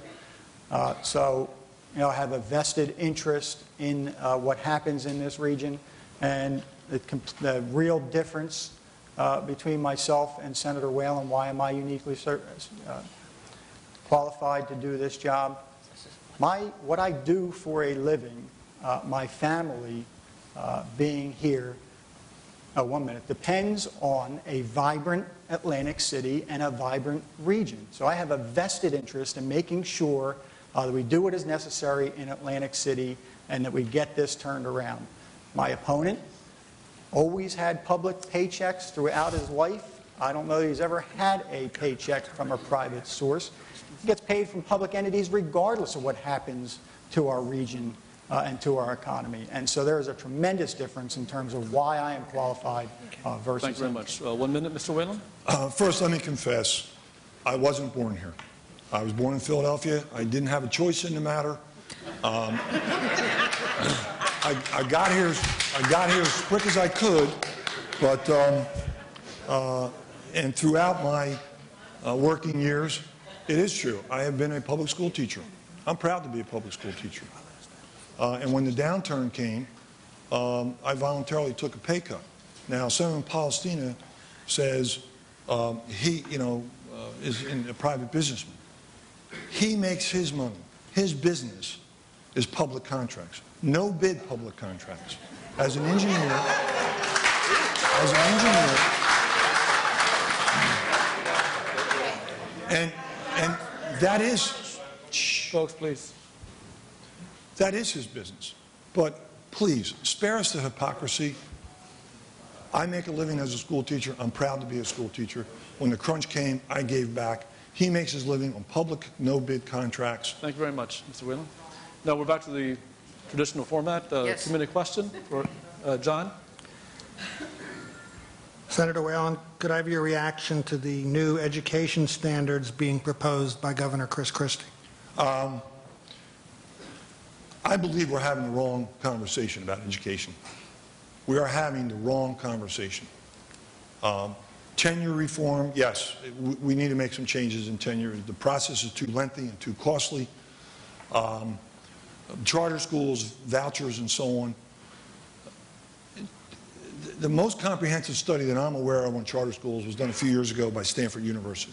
[SPEAKER 8] So, you know, I have a vested interest in what happens in this region, and the real difference between myself and Senator Whalen, why am I uniquely qualified to do this job? What I do for a living, my family being here, 1 minute, depends on a vibrant Atlantic City and a vibrant region. So I have a vested interest in making sure that we do what is necessary in Atlantic City and that we get this turned around. My opponent always had public paychecks throughout his life. I don't know that he's ever had a paycheck from a private source. He gets paid from public entities regardless of what happens to our region and to our economy. And so there is a tremendous difference in terms of why I am qualified versus...
[SPEAKER 3] Thank you very much. 1 minute, Mr. Whalen.
[SPEAKER 9] First, let me confess, I wasn't born here. I was born in Philadelphia. I didn't have a choice in the matter. I got here as quick as I could, but and throughout my working years, it is true. I have been a public school teacher. I'm proud to be a public school teacher. And when the downturn came, I voluntarily took a pay cut. Now, Senator Palestina says he, is a private businessman. He makes his money. His business is public contracts. No bid public contracts. As an engineer, and that is,
[SPEAKER 3] folks, please.
[SPEAKER 9] That is his business. But please, spare us the hypocrisy. I make a living as a school teacher. I'm proud to be a school teacher. When the crunch came, I gave back. He makes his living on public, no-bid contracts.
[SPEAKER 3] Thank you very much, Mr. Whalen. Now we're back to the traditional format.
[SPEAKER 7] Yes.
[SPEAKER 3] 2-minute question for John.
[SPEAKER 2] Senator Whalen, could I have your reaction to the new education standards being proposed by Governor Chris Christie?
[SPEAKER 9] I believe we're having the wrong conversation about education. We are having the wrong conversation. Tenure reform, yes, we need to make some changes in tenure. The process is too lengthy and too costly. Charter schools, vouchers, and so on. The most comprehensive study that I'm aware of on charter schools was done a few years ago by Stanford University.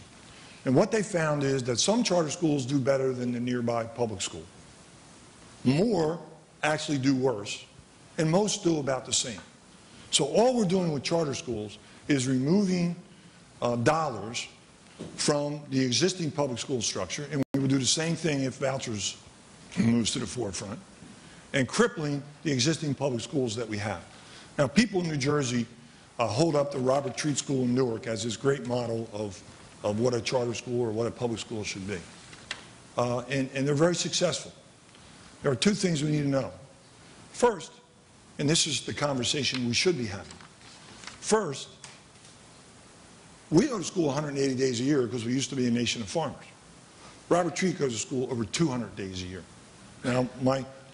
[SPEAKER 9] And what they found is that some charter schools do better than the nearby public school. More actually do worse, and most do about the same. So all we're doing with charter schools is removing dollars from the existing public school structure, and we would do the same thing if vouchers moves to the forefront, and crippling the existing public schools that we have. Now, people in New Jersey hold up the Robert Treat School in Newark as this great model of what a charter school or what a public school should be. And they're very successful. There are two things we need to know. First, and this is the conversation we should be having. First, we go to school 180 days a year because we used to be a nation of farmers. Robert Treat goes to school over 200 days a year. Now,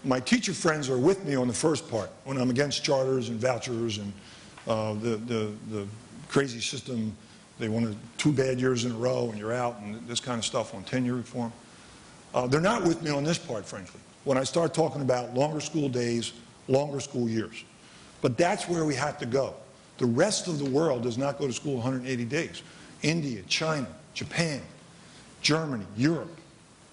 [SPEAKER 9] my teacher friends are with me on the first part, when I'm against charters and vouchers and the crazy system. They want 2 bad years in a row and you're out and this kind of stuff on tenure reform. They're not with me on this part, frankly, when I start talking about longer school days, longer school years. But that's where we have to go. The rest of the world does not go to school 180 days. India, China, Japan, Germany, Europe,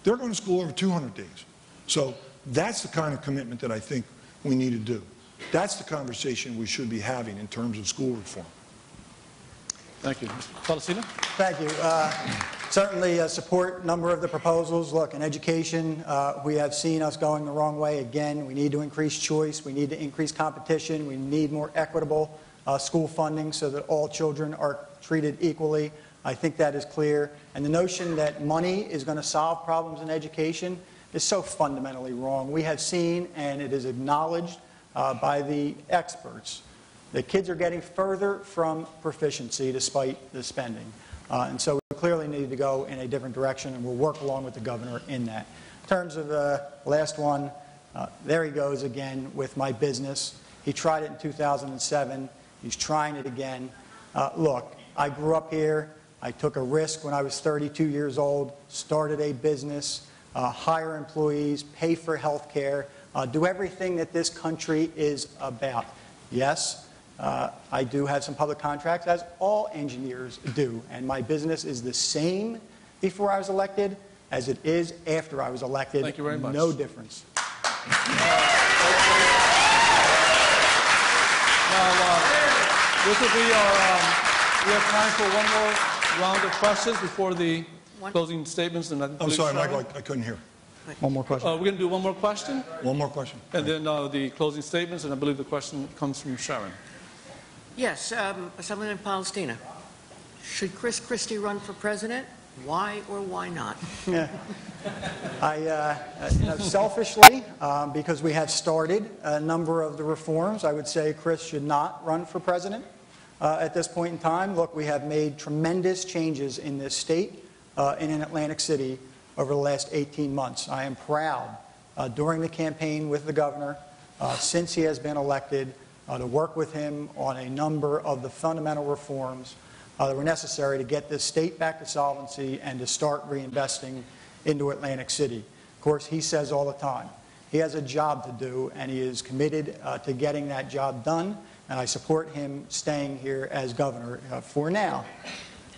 [SPEAKER 9] they're going to school over 200 days. So That's the kind of commitment that I think we need to do. That's the conversation we should be having in terms of school reform.
[SPEAKER 3] Thank you. Mr. Palestina?
[SPEAKER 8] Thank you. Certainly support a number of the proposals. Look, in education, we have seen us going the wrong way again. We need to increase choice. We need to increase competition. We need more equitable school funding so that all children are treated equally. I think that is clear. And the notion that money is going to solve problems in education is so fundamentally wrong. We have seen, and it is acknowledged by the experts, that kids are getting further from proficiency despite the spending. And so we clearly need to go in a different direction, and we'll work along with the governor in that. In terms of the last one, there he goes again with my business. He tried it in 2007. He's trying it again. Look, I grew up here. I took a risk when I was 32 years old, started a business, hire employees, pay for health care, do everything that this country is about. Yes, I do have some public contracts, as all engineers do, and my business is the same before I was elected as it is after I was elected.
[SPEAKER 3] Thank you very much.
[SPEAKER 8] No difference.
[SPEAKER 3] This will be our, we have time for one more round of questions before the closing statements. And
[SPEAKER 9] I'm sorry, Michael, I couldn't hear.
[SPEAKER 8] One more question.
[SPEAKER 3] We're going to do one more question,
[SPEAKER 9] One more question.
[SPEAKER 3] and then the closing statements, and I believe the question comes from Sharon.
[SPEAKER 7] Yes, Assemblyman Palestina. Should Chris Christie run for president? Why or why not?
[SPEAKER 8] Yeah. Selfishly, because we have started a number of the reforms, I would say Chris should not run for president at this point in time. Look, we have made tremendous changes in this state and in Atlantic City over the last 18 months. I am proud during the campaign with the governor, since he has been elected, to work with him on a number of the fundamental reforms that were necessary to get this state back to solvency and to start reinvesting into Atlantic City. Of course, he says all the time, he has a job to do, and he is committed to getting that job done, and I support him staying here as governor for now.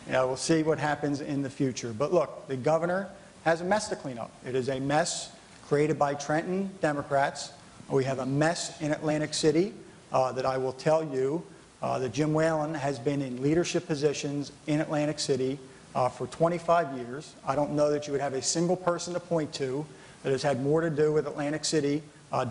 [SPEAKER 8] We'll see what happens in the future. But look, the governor has a mess to clean up. It is a mess created by Trenton Democrats. We have a mess in Atlantic City that I will tell you that Jim Whalen has been in leadership positions in Atlantic City for 25 years. I don't know that you would have a single person to point to that has had more to do with Atlantic City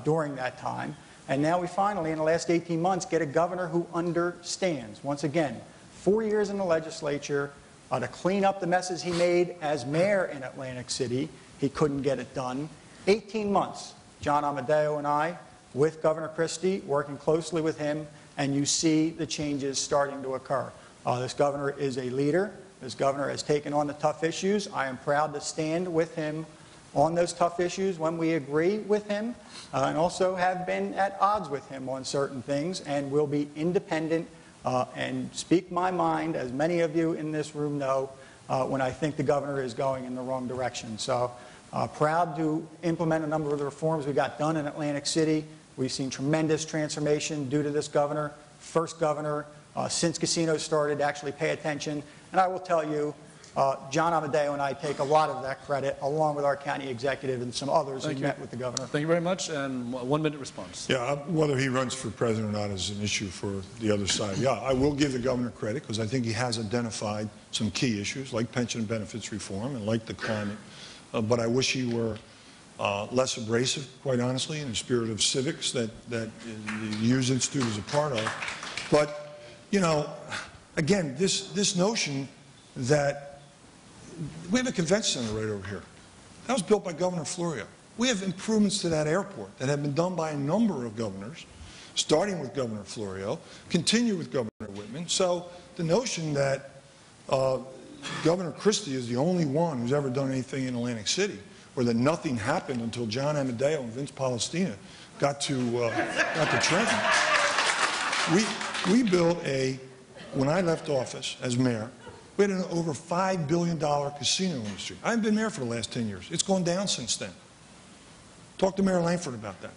[SPEAKER 8] during that time. And now we finally, in the last 18 months, get a governor who understands. Once again, 4 years in the legislature to clean up the messes he made as mayor in Atlantic City. He couldn't get it done. 18 months, John Amadeo and I, with Governor Christie, working closely with him, and you see the changes starting to occur. This governor is a leader. This governor has taken on the tough issues. I am proud to stand with him on those tough issues when we agree with him, and also have been at odds with him on certain things, and will be independent and speak my mind, as many of you in this room know, when I think the governor is going in the wrong direction. So proud to implement a number of the reforms we got done in Atlantic City. We've seen tremendous transformation due to this governor, first governor since casinos started to actually pay attention. And I will tell you, John Amadeo and I take a lot of that credit, along with our county executive and some others who met with the governor.
[SPEAKER 3] Thank you very much, and 1 minute response.
[SPEAKER 9] Yeah, whether he runs for president or not is an issue for the other side. Yeah, I will give the governor credit because I think he has identified some key issues like pension and benefits reform and like the climate. But I wish he were less abrasive, quite honestly, in the spirit of civics that the Hughes Institute is a part of. But, you know, again, this notion that we have a convention center right over here. That was built by Governor Florio. We have improvements to that airport that have been done by a number of governors, starting with Governor Florio, continue with Governor Whitman. So the notion that Governor Christie is the only one who's ever done anything in Atlantic City, or that nothing happened until John Amadeo and Vince Palestina got to Trenton. We built when I left office as mayor, we had an over $5 billion casino industry. I haven't been mayor for the last 10 years. It's gone down since then. Talk to Mayor Langford about that.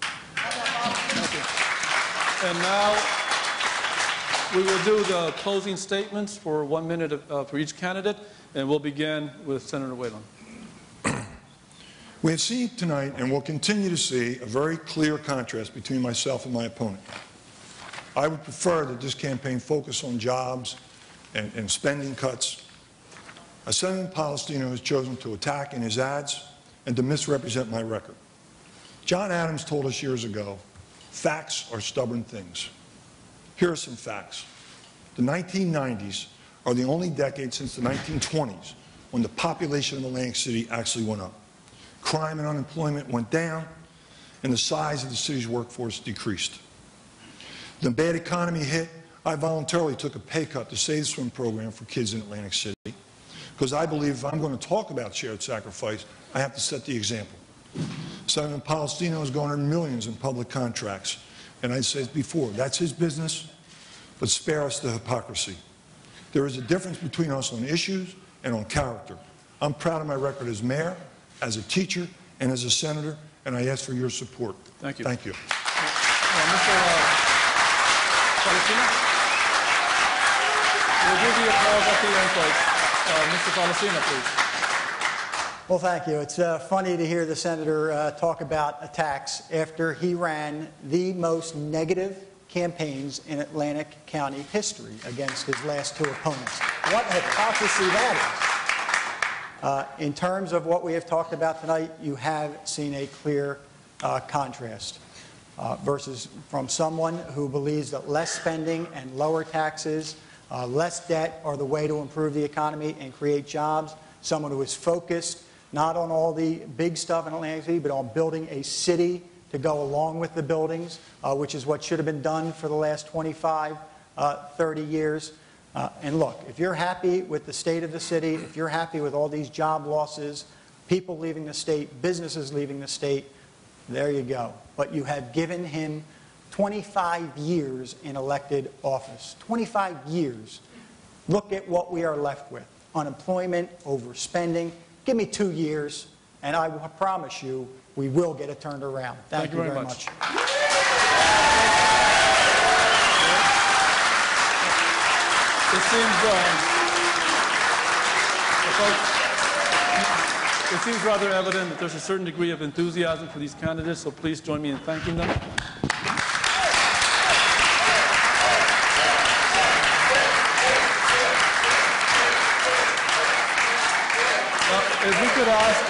[SPEAKER 3] Thank you. And now we will do the closing statements for 1 minute for each candidate, and we'll begin with Senator Whalen.
[SPEAKER 9] We have seen tonight, and will continue to see, a very clear contrast between myself and my opponent. I would prefer that this campaign focus on jobs and spending cuts. Senator Palestino has chosen to attack in his ads and to misrepresent my record. John Adams told us years ago, facts are stubborn things. Here are some facts. The 1990s are the only decade since the 1920s when the population of Atlantic City actually went up. Crime and unemployment went down, and the size of the city's workforce decreased. The bad economy hit. I voluntarily took a pay cut to save the swim program for kids in Atlantic City, because I believe if I'm going to talk about shared sacrifice, I have to set the example. Senator Palestino has garnered millions in public contracts, and I said before, that's his business, but spare us the hypocrisy. There is a difference between us on issues and on character. I'm proud of my record as mayor, as a teacher, and as a senator, and I ask for your support.
[SPEAKER 3] Thank you.
[SPEAKER 9] Thank you.
[SPEAKER 3] Mr. Palestina? We'll give you applause at the end, folks. Mr. Palestina, please.
[SPEAKER 8] Well, thank you. It's funny to hear the senator talk about attacks after he ran the most negative campaigns in Atlantic County history against his last two opponents. What hypocrisy that is. In terms of what we have talked about tonight, you have seen a clear contrast versus from someone who believes that less spending and lower taxes, less debt are the way to improve the economy and create jobs, someone who is focused not on all the big stuff in Atlantic City, but on building a city to go along with the buildings, which is what should have been done for the last 25, 30 years. And look, if you're happy with the state of the city, if you're happy with all these job losses, people leaving the state, businesses leaving the state, there you go. But you have given him 25 years in elected office. 25 years. Look at what we are left with. Unemployment, overspending. Give me 2 years, and I will promise you we will get it turned around. Thank you very much.
[SPEAKER 3] It seems rather evident that there's a certain degree of enthusiasm for these candidates, so please join me in thanking them. If we could ask